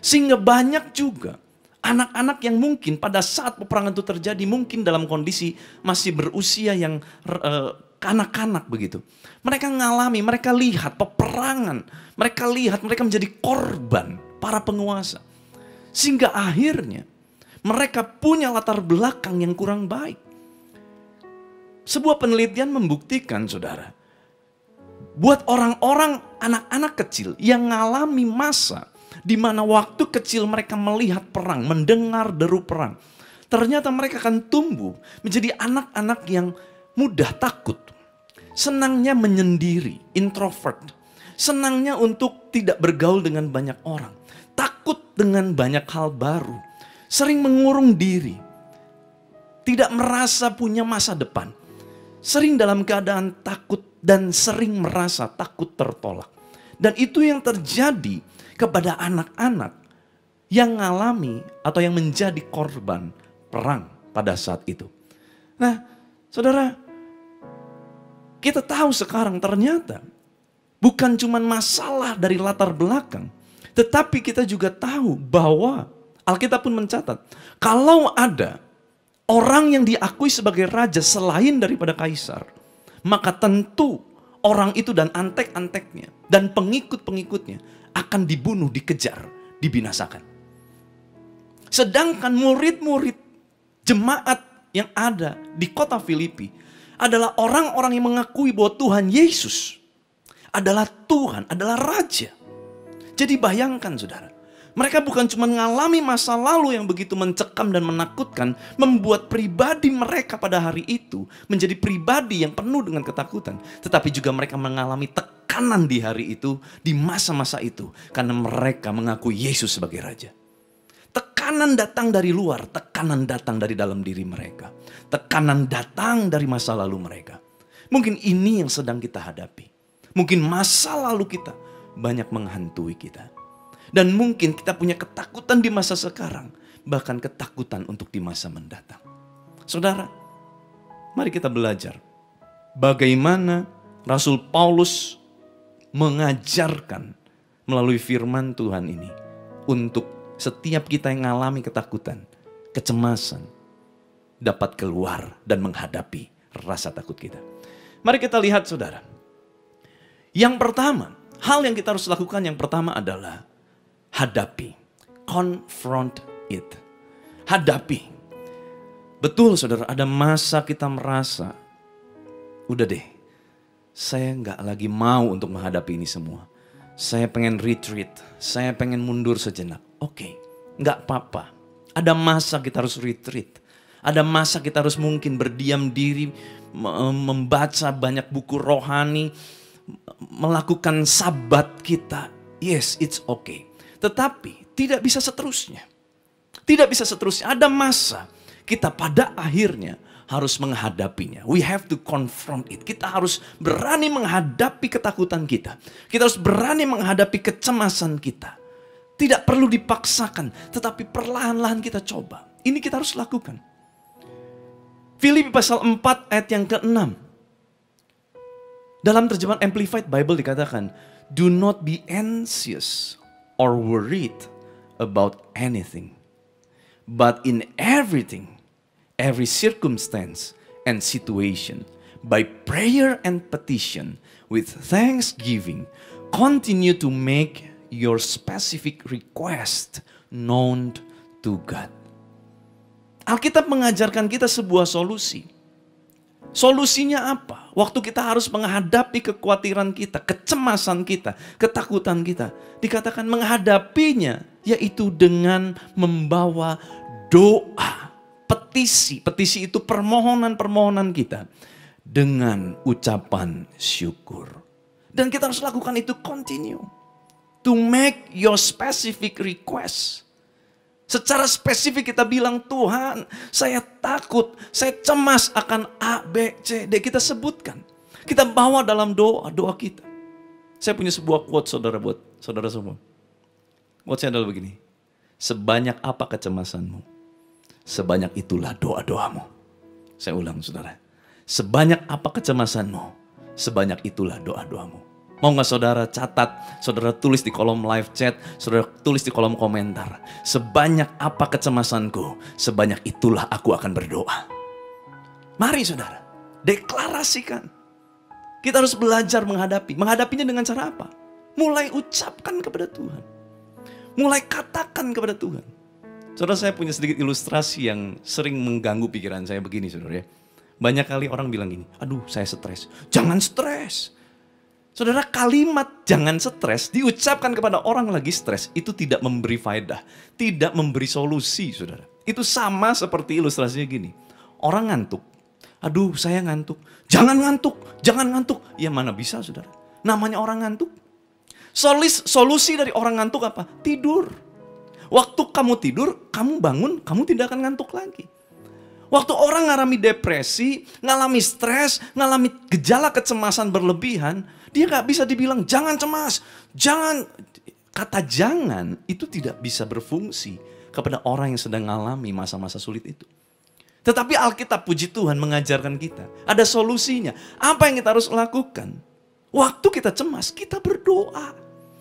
Sehingga banyak juga anak-anak yang mungkin pada saat peperangan itu terjadi, mungkin dalam kondisi masih berusia yang kanak-kanak begitu. Mereka mengalami, mereka lihat peperangan, mereka lihat mereka menjadi korban para penguasa. Sehingga akhirnya mereka punya latar belakang yang kurang baik. Sebuah penelitian membuktikan saudara, buat orang-orang anak-anak kecil yang mengalami masa di mana waktu kecil mereka melihat perang, mendengar deru perang, ternyata mereka akan tumbuh menjadi anak-anak yang mudah takut. Senangnya menyendiri, introvert. Senangnya untuk tidak bergaul dengan banyak orang. Takut dengan banyak hal baru. Sering mengurung diri. Tidak merasa punya masa depan. Sering dalam keadaan takut dan sering merasa takut tertolak. Dan itu yang terjadi kepada anak-anak yang mengalami atau yang menjadi korban perang pada saat itu. Nah, saudara, kita tahu sekarang ternyata bukan cuma masalah dari latar belakang, tetapi kita juga tahu bahwa Alkitab pun mencatat, kalau ada orang yang diakui sebagai raja selain daripada kaisar, maka tentu orang itu dan antek-anteknya dan pengikut-pengikutnya akan dibunuh, dikejar, dibinasakan. Sedangkan murid-murid jemaat yang ada di kota Filipi adalah orang-orang yang mengakui bahwa Tuhan Yesus adalah Tuhan, adalah Raja. Jadi bayangkan saudara, mereka bukan cuma mengalami masa lalu yang begitu mencekam dan menakutkan, membuat pribadi mereka pada hari itu menjadi pribadi yang penuh dengan ketakutan. Tetapi juga mereka mengalami tekanan di hari itu, di masa-masa itu. Karena mereka mengakui Yesus sebagai Raja. Tekanan datang dari luar, tekanan datang dari dalam diri mereka. Tekanan datang dari masa lalu mereka. Mungkin ini yang sedang kita hadapi. Mungkin masa lalu kita banyak menghantui kita. Dan mungkin kita punya ketakutan di masa sekarang. Bahkan ketakutan untuk di masa mendatang. Saudara, mari kita belajar. Bagaimana Rasul Paulus mengajarkan melalui firman Tuhan ini. Untuk setiap kita yang mengalami ketakutan, kecemasan, dapat keluar dan menghadapi rasa takut kita. Mari kita lihat saudara. Yang pertama, hal yang kita harus lakukan yang pertama adalah hadapi. Confront it. Hadapi. Betul saudara, ada masa kita merasa, udah deh, saya nggak lagi mau untuk menghadapi ini semua. Saya pengen retreat, saya pengen mundur sejenak. Oke, nggak apa-apa. Ada masa kita harus retreat. Ada masa kita harus mungkin berdiam diri, membaca banyak buku rohani, melakukan sabat kita. Yes, it's okay. Tetapi tidak bisa seterusnya. Tidak bisa seterusnya. Ada masa kita pada akhirnya harus menghadapinya. We have to confront it. Kita harus berani menghadapi ketakutan kita. Kita harus berani menghadapi kecemasan kita. Tidak perlu dipaksakan, tetapi perlahan-lahan kita coba. Ini kita harus lakukan. Filipi pasal 4 ayat yang ke-6. Dalam terjemahan Amplified Bible dikatakan, do not be anxious or worried about anything. But in everything, every circumstance and situation, by prayer and petition, with thanksgiving, continue to make your specific request known to God. Alkitab mengajarkan kita sebuah solusi. Solusinya apa? Waktu kita harus menghadapi kekhawatiran kita, kecemasan kita, ketakutan kita. Dikatakan menghadapinya, yaitu dengan membawa doa, petisi. Petisi itu permohonan-permohonan kita dengan ucapan syukur. Dan kita harus lakukan itu continue. To make your specific request. Secara spesifik kita bilang, Tuhan, saya takut, saya cemas akan A, B, C, D. Kita sebutkan. Kita bawa dalam doa kita. Saya punya sebuah quote saudara buat saudara semua. Quote-nya adalah begini. Sebanyak apa kecemasanmu, sebanyak itulah doa-doamu. Saya ulang saudara. Sebanyak apa kecemasanmu, sebanyak itulah doa-doamu. Mau gak saudara catat, saudara tulis di kolom live chat, saudara tulis di kolom komentar. Sebanyak apa kecemasanku, sebanyak itulah aku akan berdoa. Mari saudara, deklarasikan. Kita harus belajar menghadapi. Menghadapinya dengan cara apa? Mulai ucapkan kepada Tuhan. Mulai katakan kepada Tuhan. Saudara, saya punya sedikit ilustrasi yang sering mengganggu pikiran saya begini saudara ya. Banyak kali orang bilang gini, aduh saya stres. Jangan stres. Saudara, kalimat jangan stres diucapkan kepada orang lagi stres itu tidak memberi faedah, tidak memberi solusi, saudara. Itu sama seperti ilustrasinya gini. Orang ngantuk, Aduh saya ngantuk. Jangan ngantuk, jangan ngantuk. Ya mana bisa saudara. Namanya orang ngantuk. Solusi dari orang ngantuk apa? Tidur. Waktu kamu tidur, kamu bangun, kamu tidak akan ngantuk lagi. Waktu orang ngalami depresi, ngalami stres, ngalami gejala kecemasan berlebihan, dia gak bisa dibilang jangan cemas, jangan. Kata jangan itu tidak bisa berfungsi kepada orang yang sedang ngalami masa-masa sulit itu. Tetapi Alkitab puji Tuhan mengajarkan kita, ada solusinya. Apa yang kita harus lakukan? Waktu kita cemas, kita berdoa.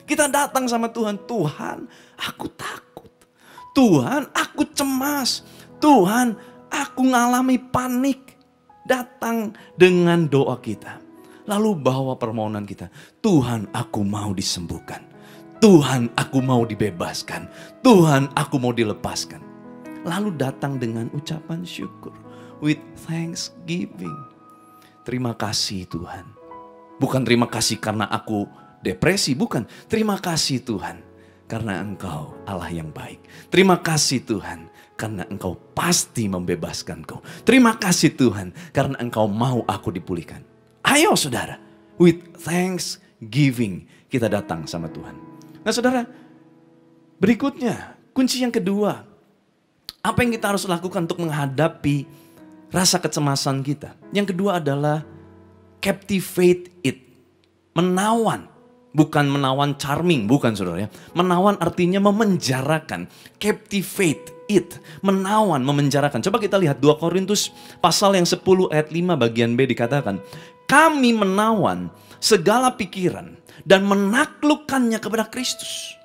Kita datang sama Tuhan, Tuhan aku takut. Tuhan aku cemas. Tuhan aku ngalami panik. Datang dengan doa kita. Lalu bawa permohonan kita. Tuhan aku mau disembuhkan. Tuhan aku mau dibebaskan. Tuhan aku mau dilepaskan. Lalu datang dengan ucapan syukur. With thanksgiving. Terima kasih Tuhan. Bukan terima kasih karena aku depresi. Bukan. Terima kasih Tuhan. Karena Engkau Allah yang baik. Terima kasih Tuhan. Karena Engkau pasti membebaskanku. Terima kasih Tuhan. Karena Engkau mau aku dipulihkan. Ayo saudara. With thanksgiving. Kita datang sama Tuhan. Nah saudara. Berikutnya. Kunci yang kedua. Apa yang kita harus lakukan untuk menghadapi rasa kecemasan kita? Yang kedua adalah captivate it. Menawan. Bukan menawan charming, bukan saudara ya. Menawan artinya memenjarakan. Captivate it. Menawan, memenjarakan. Coba kita lihat 2 Korintus pasal yang 10 ayat 5 bagian B dikatakan. Kami menawan segala pikiran dan menaklukkannya kepada Kristus.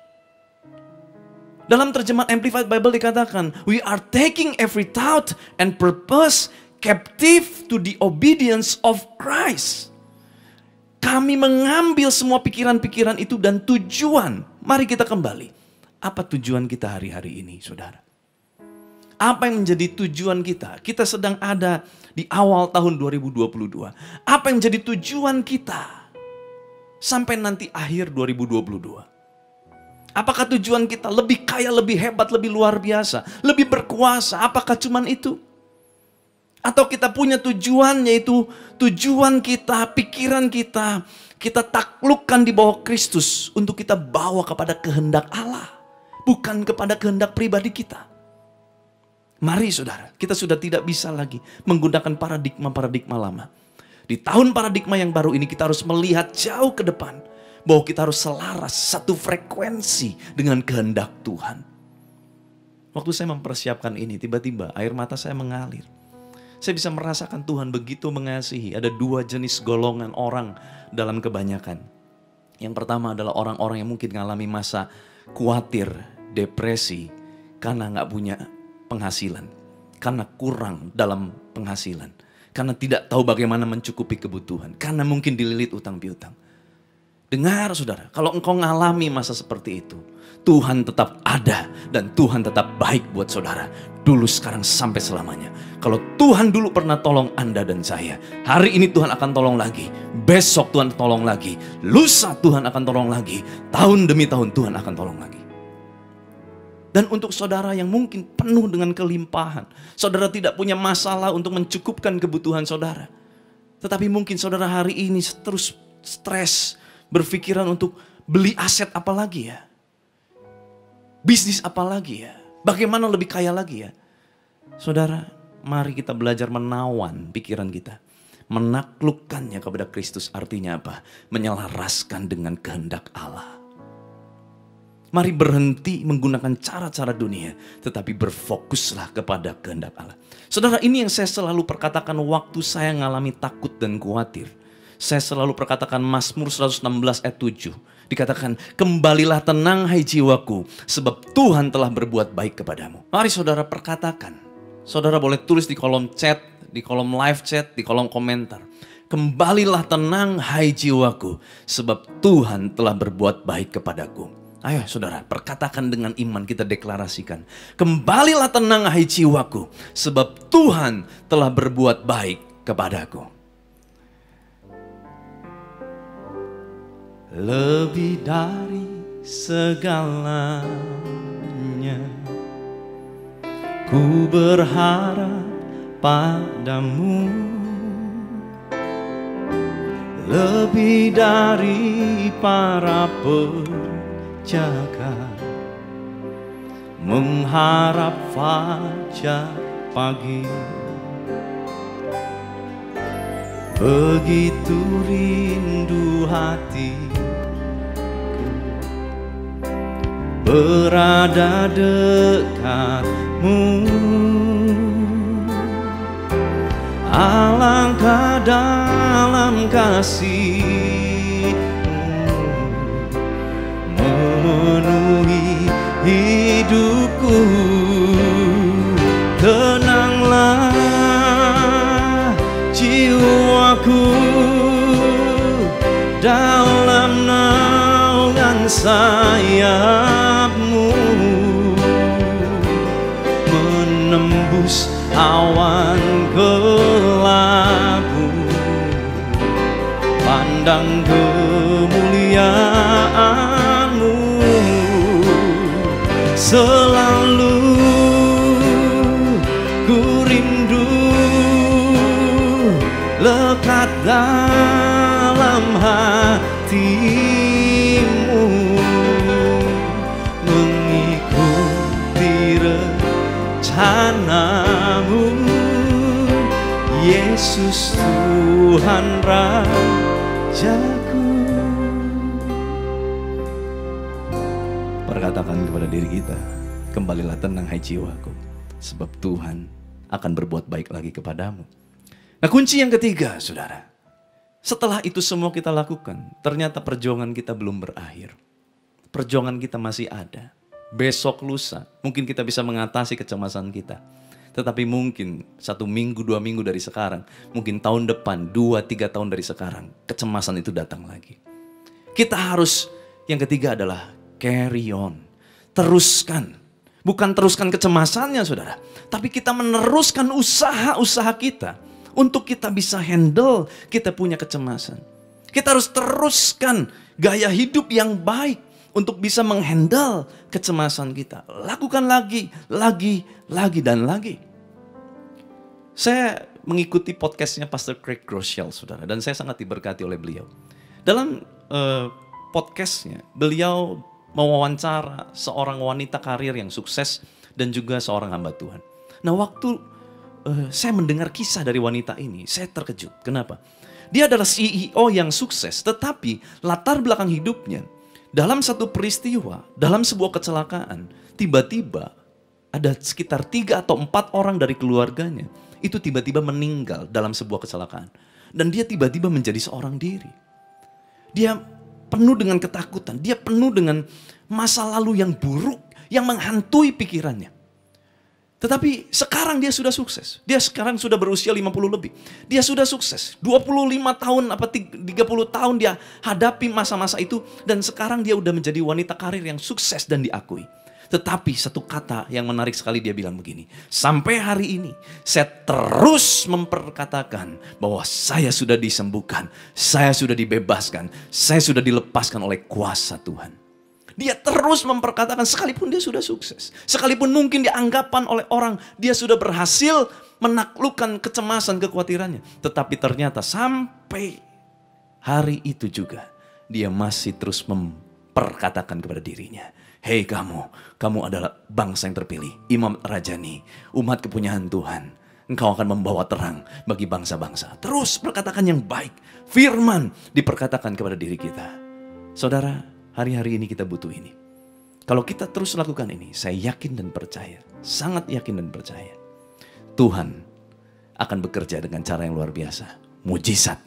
Dalam terjemahan Amplified Bible dikatakan, we are taking every thought and purpose captive to the obedience of Christ. Kami mengambil semua pikiran-pikiran itu dan tujuan. Mari kita kembali. Apa tujuan kita hari-hari ini, saudara? Apa yang menjadi tujuan kita? Kita sedang ada di awal tahun 2022. Apa yang menjadi tujuan kita sampai nanti akhir 2022? Apakah tujuan kita lebih kaya, lebih hebat, lebih luar biasa, lebih berkuasa? Apakah cuman itu? Atau kita punya tujuan, yaitu tujuan kita, pikiran kita taklukkan di bawah Kristus untuk kita bawa kepada kehendak Allah, bukan kepada kehendak pribadi kita. Mari saudara, kita sudah tidak bisa lagi menggunakan paradigma-paradigma lama. Di tahun paradigma yang baru ini kita harus melihat jauh ke depan, bahwa kita harus selaras, satu frekuensi dengan kehendak Tuhan. Waktu saya mempersiapkan ini, tiba-tiba air mata saya mengalir. Saya bisa merasakan Tuhan begitu mengasihi. Ada 2 jenis golongan orang dalam kebanyakan. Yang pertama adalah orang-orang yang mungkin mengalami masa khawatir, depresi, karena nggak punya penghasilan. Karena kurang dalam penghasilan. Karena tidak tahu bagaimana mencukupi kebutuhan. Karena mungkin dililit utang piutang. Dengar saudara, kalau engkau mengalami masa seperti itu, Tuhan tetap ada dan Tuhan tetap baik buat saudara. Dulu, sekarang, sampai selamanya. Kalau Tuhan dulu pernah tolong Anda dan saya, hari ini Tuhan akan tolong lagi. Besok Tuhan tolong lagi. Lusa Tuhan akan tolong lagi. Tahun demi tahun Tuhan akan tolong lagi. Dan untuk saudara yang mungkin penuh dengan kelimpahan, saudara tidak punya masalah untuk mencukupkan kebutuhan saudara. Tetapi mungkin saudara hari ini terus stres, berpikiran untuk beli aset apa lagi ya? Bisnis apa lagi ya? Bagaimana lebih kaya lagi ya? Saudara, mari kita belajar menawan pikiran kita. Menaklukkannya kepada Kristus artinya apa? Menyelaraskan dengan kehendak Allah. Mari berhenti menggunakan cara-cara dunia, tetapi berfokuslah kepada kehendak Allah. Saudara, ini yang saya selalu perkatakan waktu saya mengalami takut dan khawatir. Saya selalu perkatakan Mazmur 116 ayat 7. Dikatakan, kembalilah tenang hai jiwaku, sebab Tuhan telah berbuat baik kepadamu. Mari saudara perkatakan. Saudara boleh tulis di kolom chat, di kolom live chat, di kolom komentar. Kembalilah tenang hai jiwaku, sebab Tuhan telah berbuat baik kepadaku. Ayo saudara, perkatakan dengan iman, kita deklarasikan. Kembalilah tenang hai jiwaku, sebab Tuhan telah berbuat baik kepadaku. Lebih dari segalanya, ku berharap padamu. lebih dari para penjaga, mengharap fajar pagi. Begitu rindu hatiku berada dekatmu. Alangkah dalam kasih-Mu memenuhi hidupku. Tenanglah jiwaku dalam naungan sayap-Mu, menembus awan kelabu, pandang kemuliaan-Mu. Selalu ku rindu lekat dalam hati-Mu, mengikuti rencana-Mu, Yesus Tuhan Rajaku. Perkatakan kepada diri kita, kembalilah tenang hai jiwaku, sebab Tuhan akan berbuat baik lagi kepadamu. Nah, kunci yang ketiga, saudara, setelah itu semua kita lakukan, ternyata perjuangan kita belum berakhir. Perjuangan kita masih ada. Besok lusa, mungkin kita bisa mengatasi kecemasan kita. Tetapi mungkin 1 minggu, 2 minggu dari sekarang, mungkin tahun depan, 2-3 tahun dari sekarang, kecemasan itu datang lagi. Kita harus, yang ketiga adalah carry on. Teruskan. Bukan teruskan kecemasannya, saudara. Tapi kita meneruskan usaha-usaha kita untuk kita bisa handle kita punya kecemasan. Kita harus teruskan gaya hidup yang baik untuk bisa menghandle kecemasan kita. Lakukan lagi, dan lagi. Saya mengikuti podcastnya Pastor Craig Groeschel, saudara, dan saya sangat diberkati oleh beliau. Dalam podcastnya, beliau mewawancara seorang wanita karir yang sukses dan juga seorang hamba Tuhan. Nah, waktu saya mendengar kisah dari wanita ini, saya terkejut. Kenapa? Dia adalah CEO yang sukses, tetapi latar belakang hidupnya, dalam satu peristiwa, dalam sebuah kecelakaan, tiba-tiba ada sekitar 3 atau 4 orang dari keluarganya, itu tiba-tiba meninggal dalam sebuah kecelakaan. Dan dia tiba-tiba menjadi seorang diri. Dia penuh dengan ketakutan, dia penuh dengan masa lalu yang buruk, yang menghantui pikirannya. Tetapi sekarang dia sudah sukses. Dia sekarang sudah berusia 50 lebih. Dia sudah sukses. 25 tahun, 30 tahun dia hadapi masa-masa itu. Dan sekarang dia udah menjadi wanita karir yang sukses dan diakui. Tetapi satu kata yang menarik sekali, dia bilang begini. Sampai hari ini saya terus memperkatakan bahwa saya sudah disembuhkan. Saya sudah dibebaskan. Saya sudah dilepaskan oleh kuasa Tuhan. Dia terus memperkatakan sekalipun dia sudah sukses. Sekalipun mungkin dianggapan oleh orang dia sudah berhasil menaklukkan kecemasan, kekhawatirannya. Tetapi ternyata sampai hari itu juga dia masih terus memperkatakan kepada dirinya. Hei kamu adalah bangsa yang terpilih, imam rajani, umat kepunyaan Tuhan. Engkau akan membawa terang bagi bangsa-bangsa. Terus perkatakan yang baik. Firman diperkatakan kepada diri kita. Saudara, hari-hari ini kita butuh ini. Kalau kita terus lakukan ini, saya yakin dan percaya, sangat yakin dan percaya, Tuhan akan bekerja dengan cara yang luar biasa. Mujizat,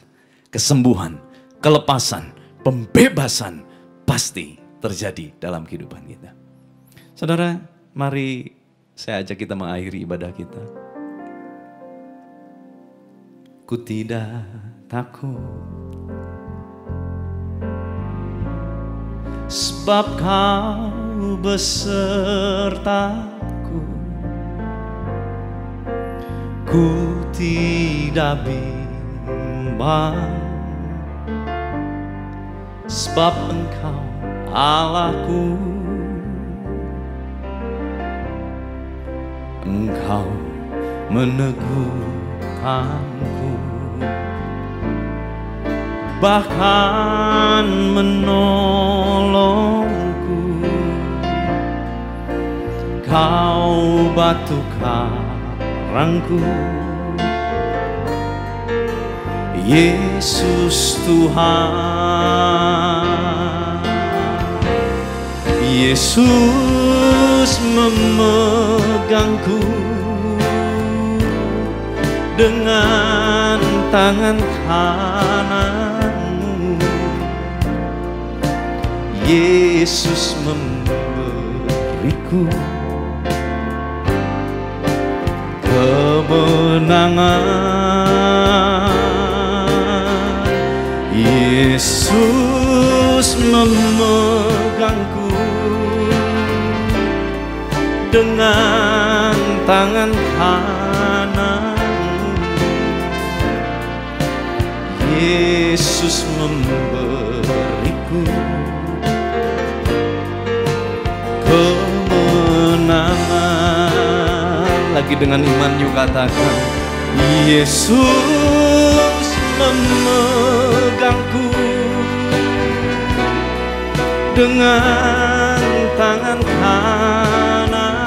kesembuhan, kelepasan, pembebasan pasti terjadi dalam kehidupan kita. Saudara, mari saya ajak kita mengakhiri ibadah kita. Ku tidak takut, sebab Kau besertaku. Ku tidak bimbang, sebab Engkau Allahku. Engkau meneguhkanku, bahkan menolongku. Kau batu karangku, Yesus Tuhan. Yesus memegangku dengan tangan kanan-Mu. Yesus memberiku kemenangan. Yesus memegangku dengan tangan kanan. Yesus memberiku kemenangan. Lagi dengan iman yuk katakan, Yesus memegangku dengan tangan kanan-Mu.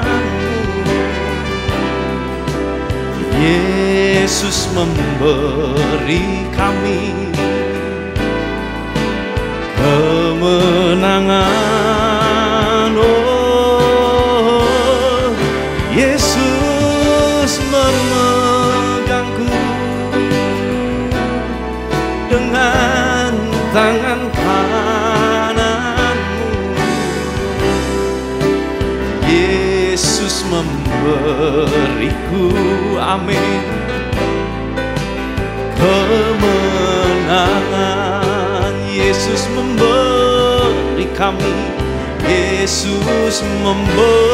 Yesus memberi kami kemenangan. Oh, Yesus memegangku dengan tangan kanan-Mu. Yesus memberiku, amin, kemenangan. Yesus memberi kami, Yesus memberiku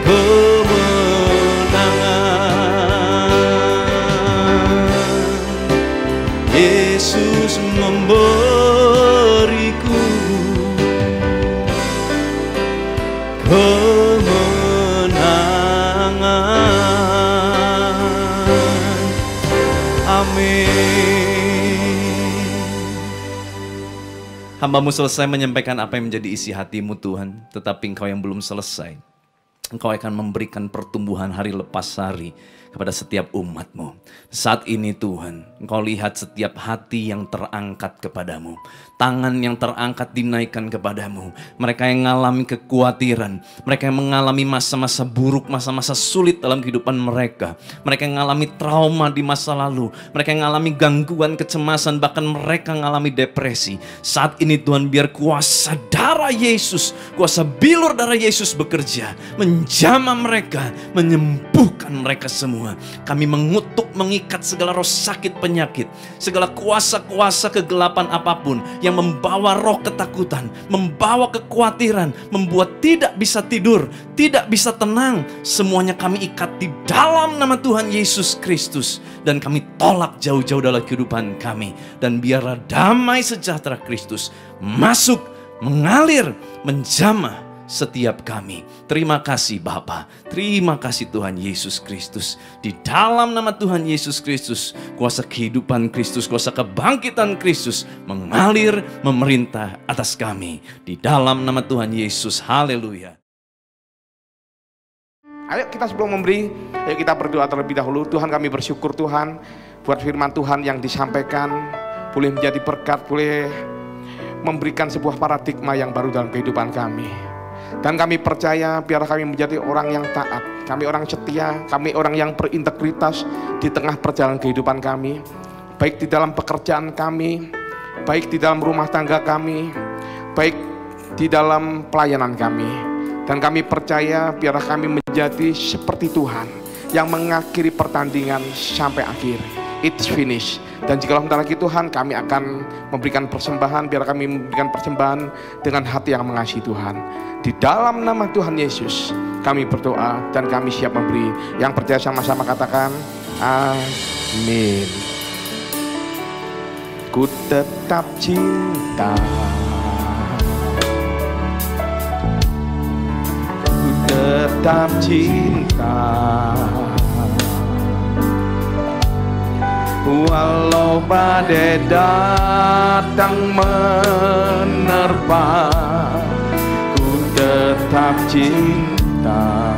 kemenangan. Yesus memberiku kemenangan. Amin. Hamba-Mu selesai menyampaikan apa yang menjadi isi hati-Mu Tuhan, tetapi Engkau yang belum selesai. Engkau akan memberikan pertumbuhan hari lepas hari kepada setiap umat-Mu. Saat ini Tuhan, Engkau lihat setiap hati yang terangkat kepadamu. Tangan yang terangkat dinaikkan kepadamu. Mereka yang mengalami kekhawatiran. Mereka yang mengalami masa-masa buruk, masa-masa sulit dalam kehidupan mereka. Mereka yang mengalami trauma di masa lalu. Mereka yang mengalami gangguan, kecemasan, bahkan mereka mengalami depresi. Saat ini Tuhan, biar kuasa darah Yesus, kuasa bilur darah Yesus bekerja. Menjamah mereka, menyembuhkan mereka semua. Kami mengutuk, mengikat segala roh sakit penyakit, segala kuasa-kuasa kegelapan apapun yang membawa roh ketakutan, membawa kekhawatiran, membuat tidak bisa tidur, tidak bisa tenang. Semuanya kami ikat di dalam nama Tuhan Yesus Kristus. Dan kami tolak jauh-jauh dalam kehidupan kami. Dan biarlah damai sejahtera Kristus masuk, mengalir, menjamah setiap kami. Terima kasih Bapa, terima kasih Tuhan Yesus Kristus. Di dalam nama Tuhan Yesus Kristus, kuasa kehidupan Kristus, kuasa kebangkitan Kristus mengalir, memerintah atas kami. Di dalam nama Tuhan Yesus, haleluya. Ayo kita sebelum memberi, ayo kita berdoa terlebih dahulu. Tuhan, kami bersyukur Tuhan buat firman Tuhan yang disampaikan, boleh menjadi berkat, boleh memberikan sebuah paradigma yang baru dalam kehidupan kami. Dan kami percaya biar kami menjadi orang yang taat, kami orang setia, kami orang yang berintegritas di tengah perjalanan kehidupan kami, baik di dalam pekerjaan kami, baik di dalam rumah tangga kami, baik di dalam pelayanan kami. Dan kami percaya biar kami menjadi seperti Tuhan yang mengakhiri pertandingan sampai akhir. It's finished. Dan jika bentar lagi Tuhan, kami akan memberikan persembahan. Biar kami memberikan persembahan dengan hati yang mengasihi Tuhan. Di dalam nama Tuhan Yesus kami berdoa dan kami siap memberi. Yang percaya sama-sama katakan amin. Ku tetap cinta, ku tetap cinta, Walau badai datang menerpa, ku tetap cinta,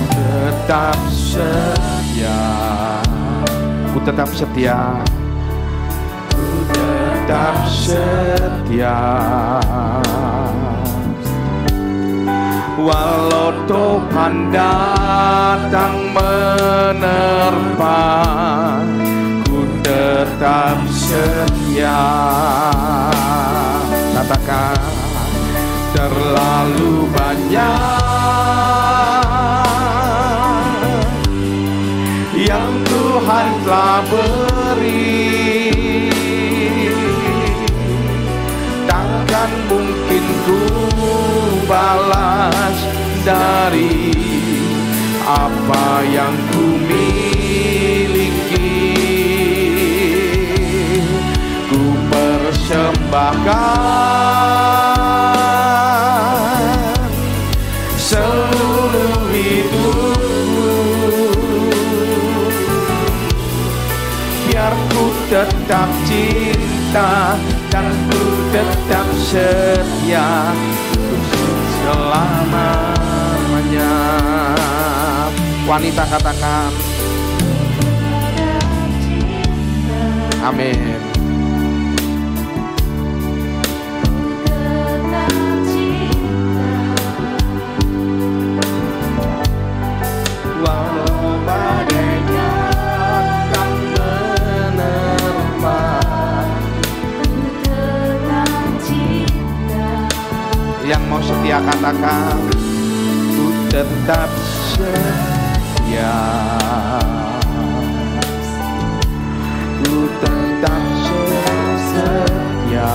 tetap setia, ku tetap setia, ku tetap setia. Walau Tuhan datang menerpa, ku tetap setia. Katakan, terlalu banyak yang Tuhan telah beri, takkan mungkin ku balas dari apa yang ku miliki. Ku persembahkan seluruh hidupku, biar ku tetap cinta dan ku tetap setia selamanya. Wanita katakan amin. Walau badai datang menerpa, yang mau setia katakan, ku tetap setia, ku tetap setia.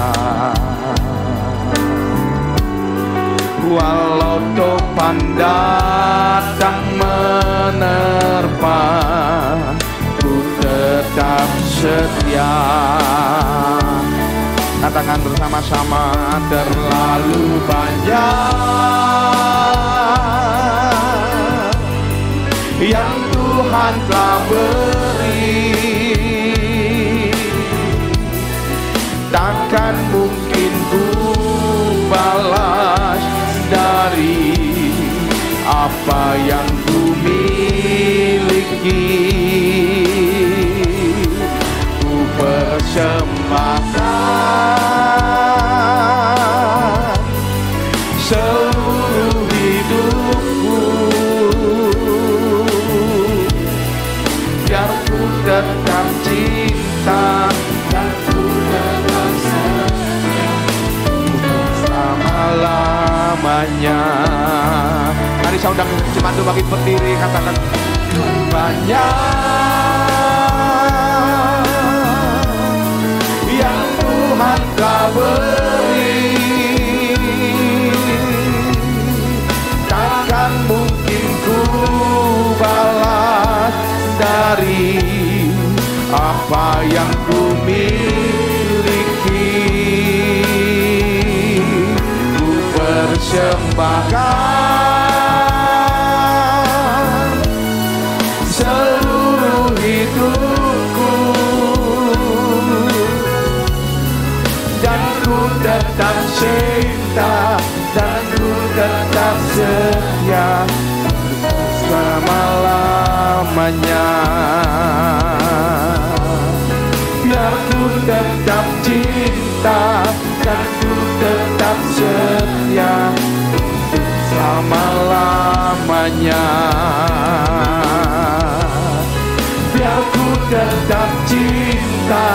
Walau topan datang menerpa, ku tetap setia. Katakan bersama-sama, terlalu banyak yang Tuhan telah beri, takkan mungkin ku balas dari apa yang ku miliki. Ku persembahkan seluruh hidupku, biar ku tetap cinta dan ku tetap setia selama-lamanya. Mari saya undang Cimandu bagi berdiri, katakan banyak yang Tuhan telah beri, takkan mungkin ku balas dari apa yang ku miliki. Ku persembahkan seluruh hidupku, dan ku tetap cinta dan ku tetap setia selama-lamanya. Biar ku tetap cinta dan ku tetap setia selama-lamanya. Biar ku tetap cinta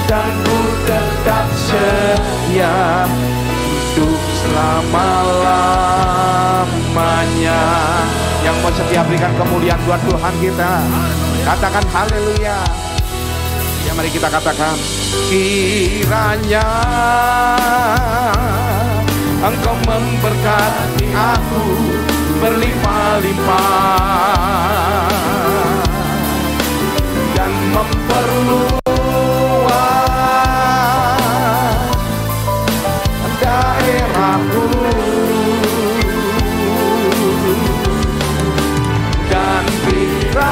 dan ku tetap setia hidup selama-lamanya. Yang mau setia berikan kemuliaan buat Tuhan kita, katakan haleluya. Ya, mari kita katakan, kiranya Engkau memberkati aku berlimpah-limpah dan memperluas daerahku, dan pikiran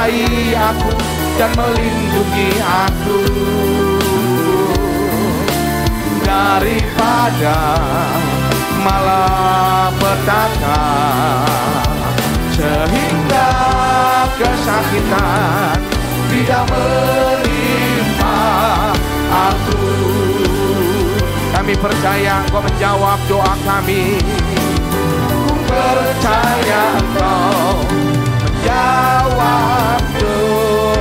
menyertai aku dan melindungi aku daripada malapetaka, sehingga kesakitan tidak menimpa aku. Kami percaya Engkau menjawab doa kami. Ku percaya Engkau menjawab doaku.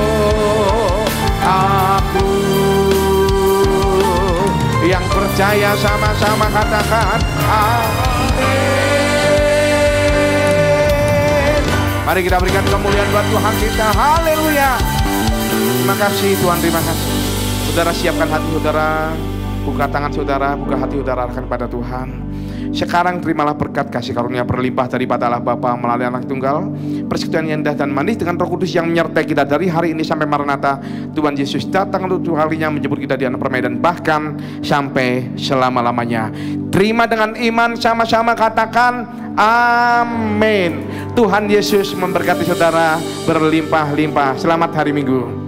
Yang percaya sama-sama katakan amin. Mari kita berikan kemuliaan buat Tuhan kita. Haleluya. Terima kasih Tuhan, terima kasih. Saudara siapkan hati saudara, buka tangan saudara, buka hati saudara arahkan pada Tuhan. Sekarang terimalah berkat kasih karunia berlimpah daripada Allah Bapa melalui Anak Tunggal, persekutuan yang indah dan manis dengan Roh Kudus yang menyertai kita dari hari ini sampai Maranatha. Tuhan Yesus datang untuk kalinya menjemput kita di anak permainan, bahkan sampai selama-lamanya. Terima dengan iman, sama-sama katakan amin. Tuhan Yesus memberkati saudara berlimpah-limpah. Selamat hari Minggu.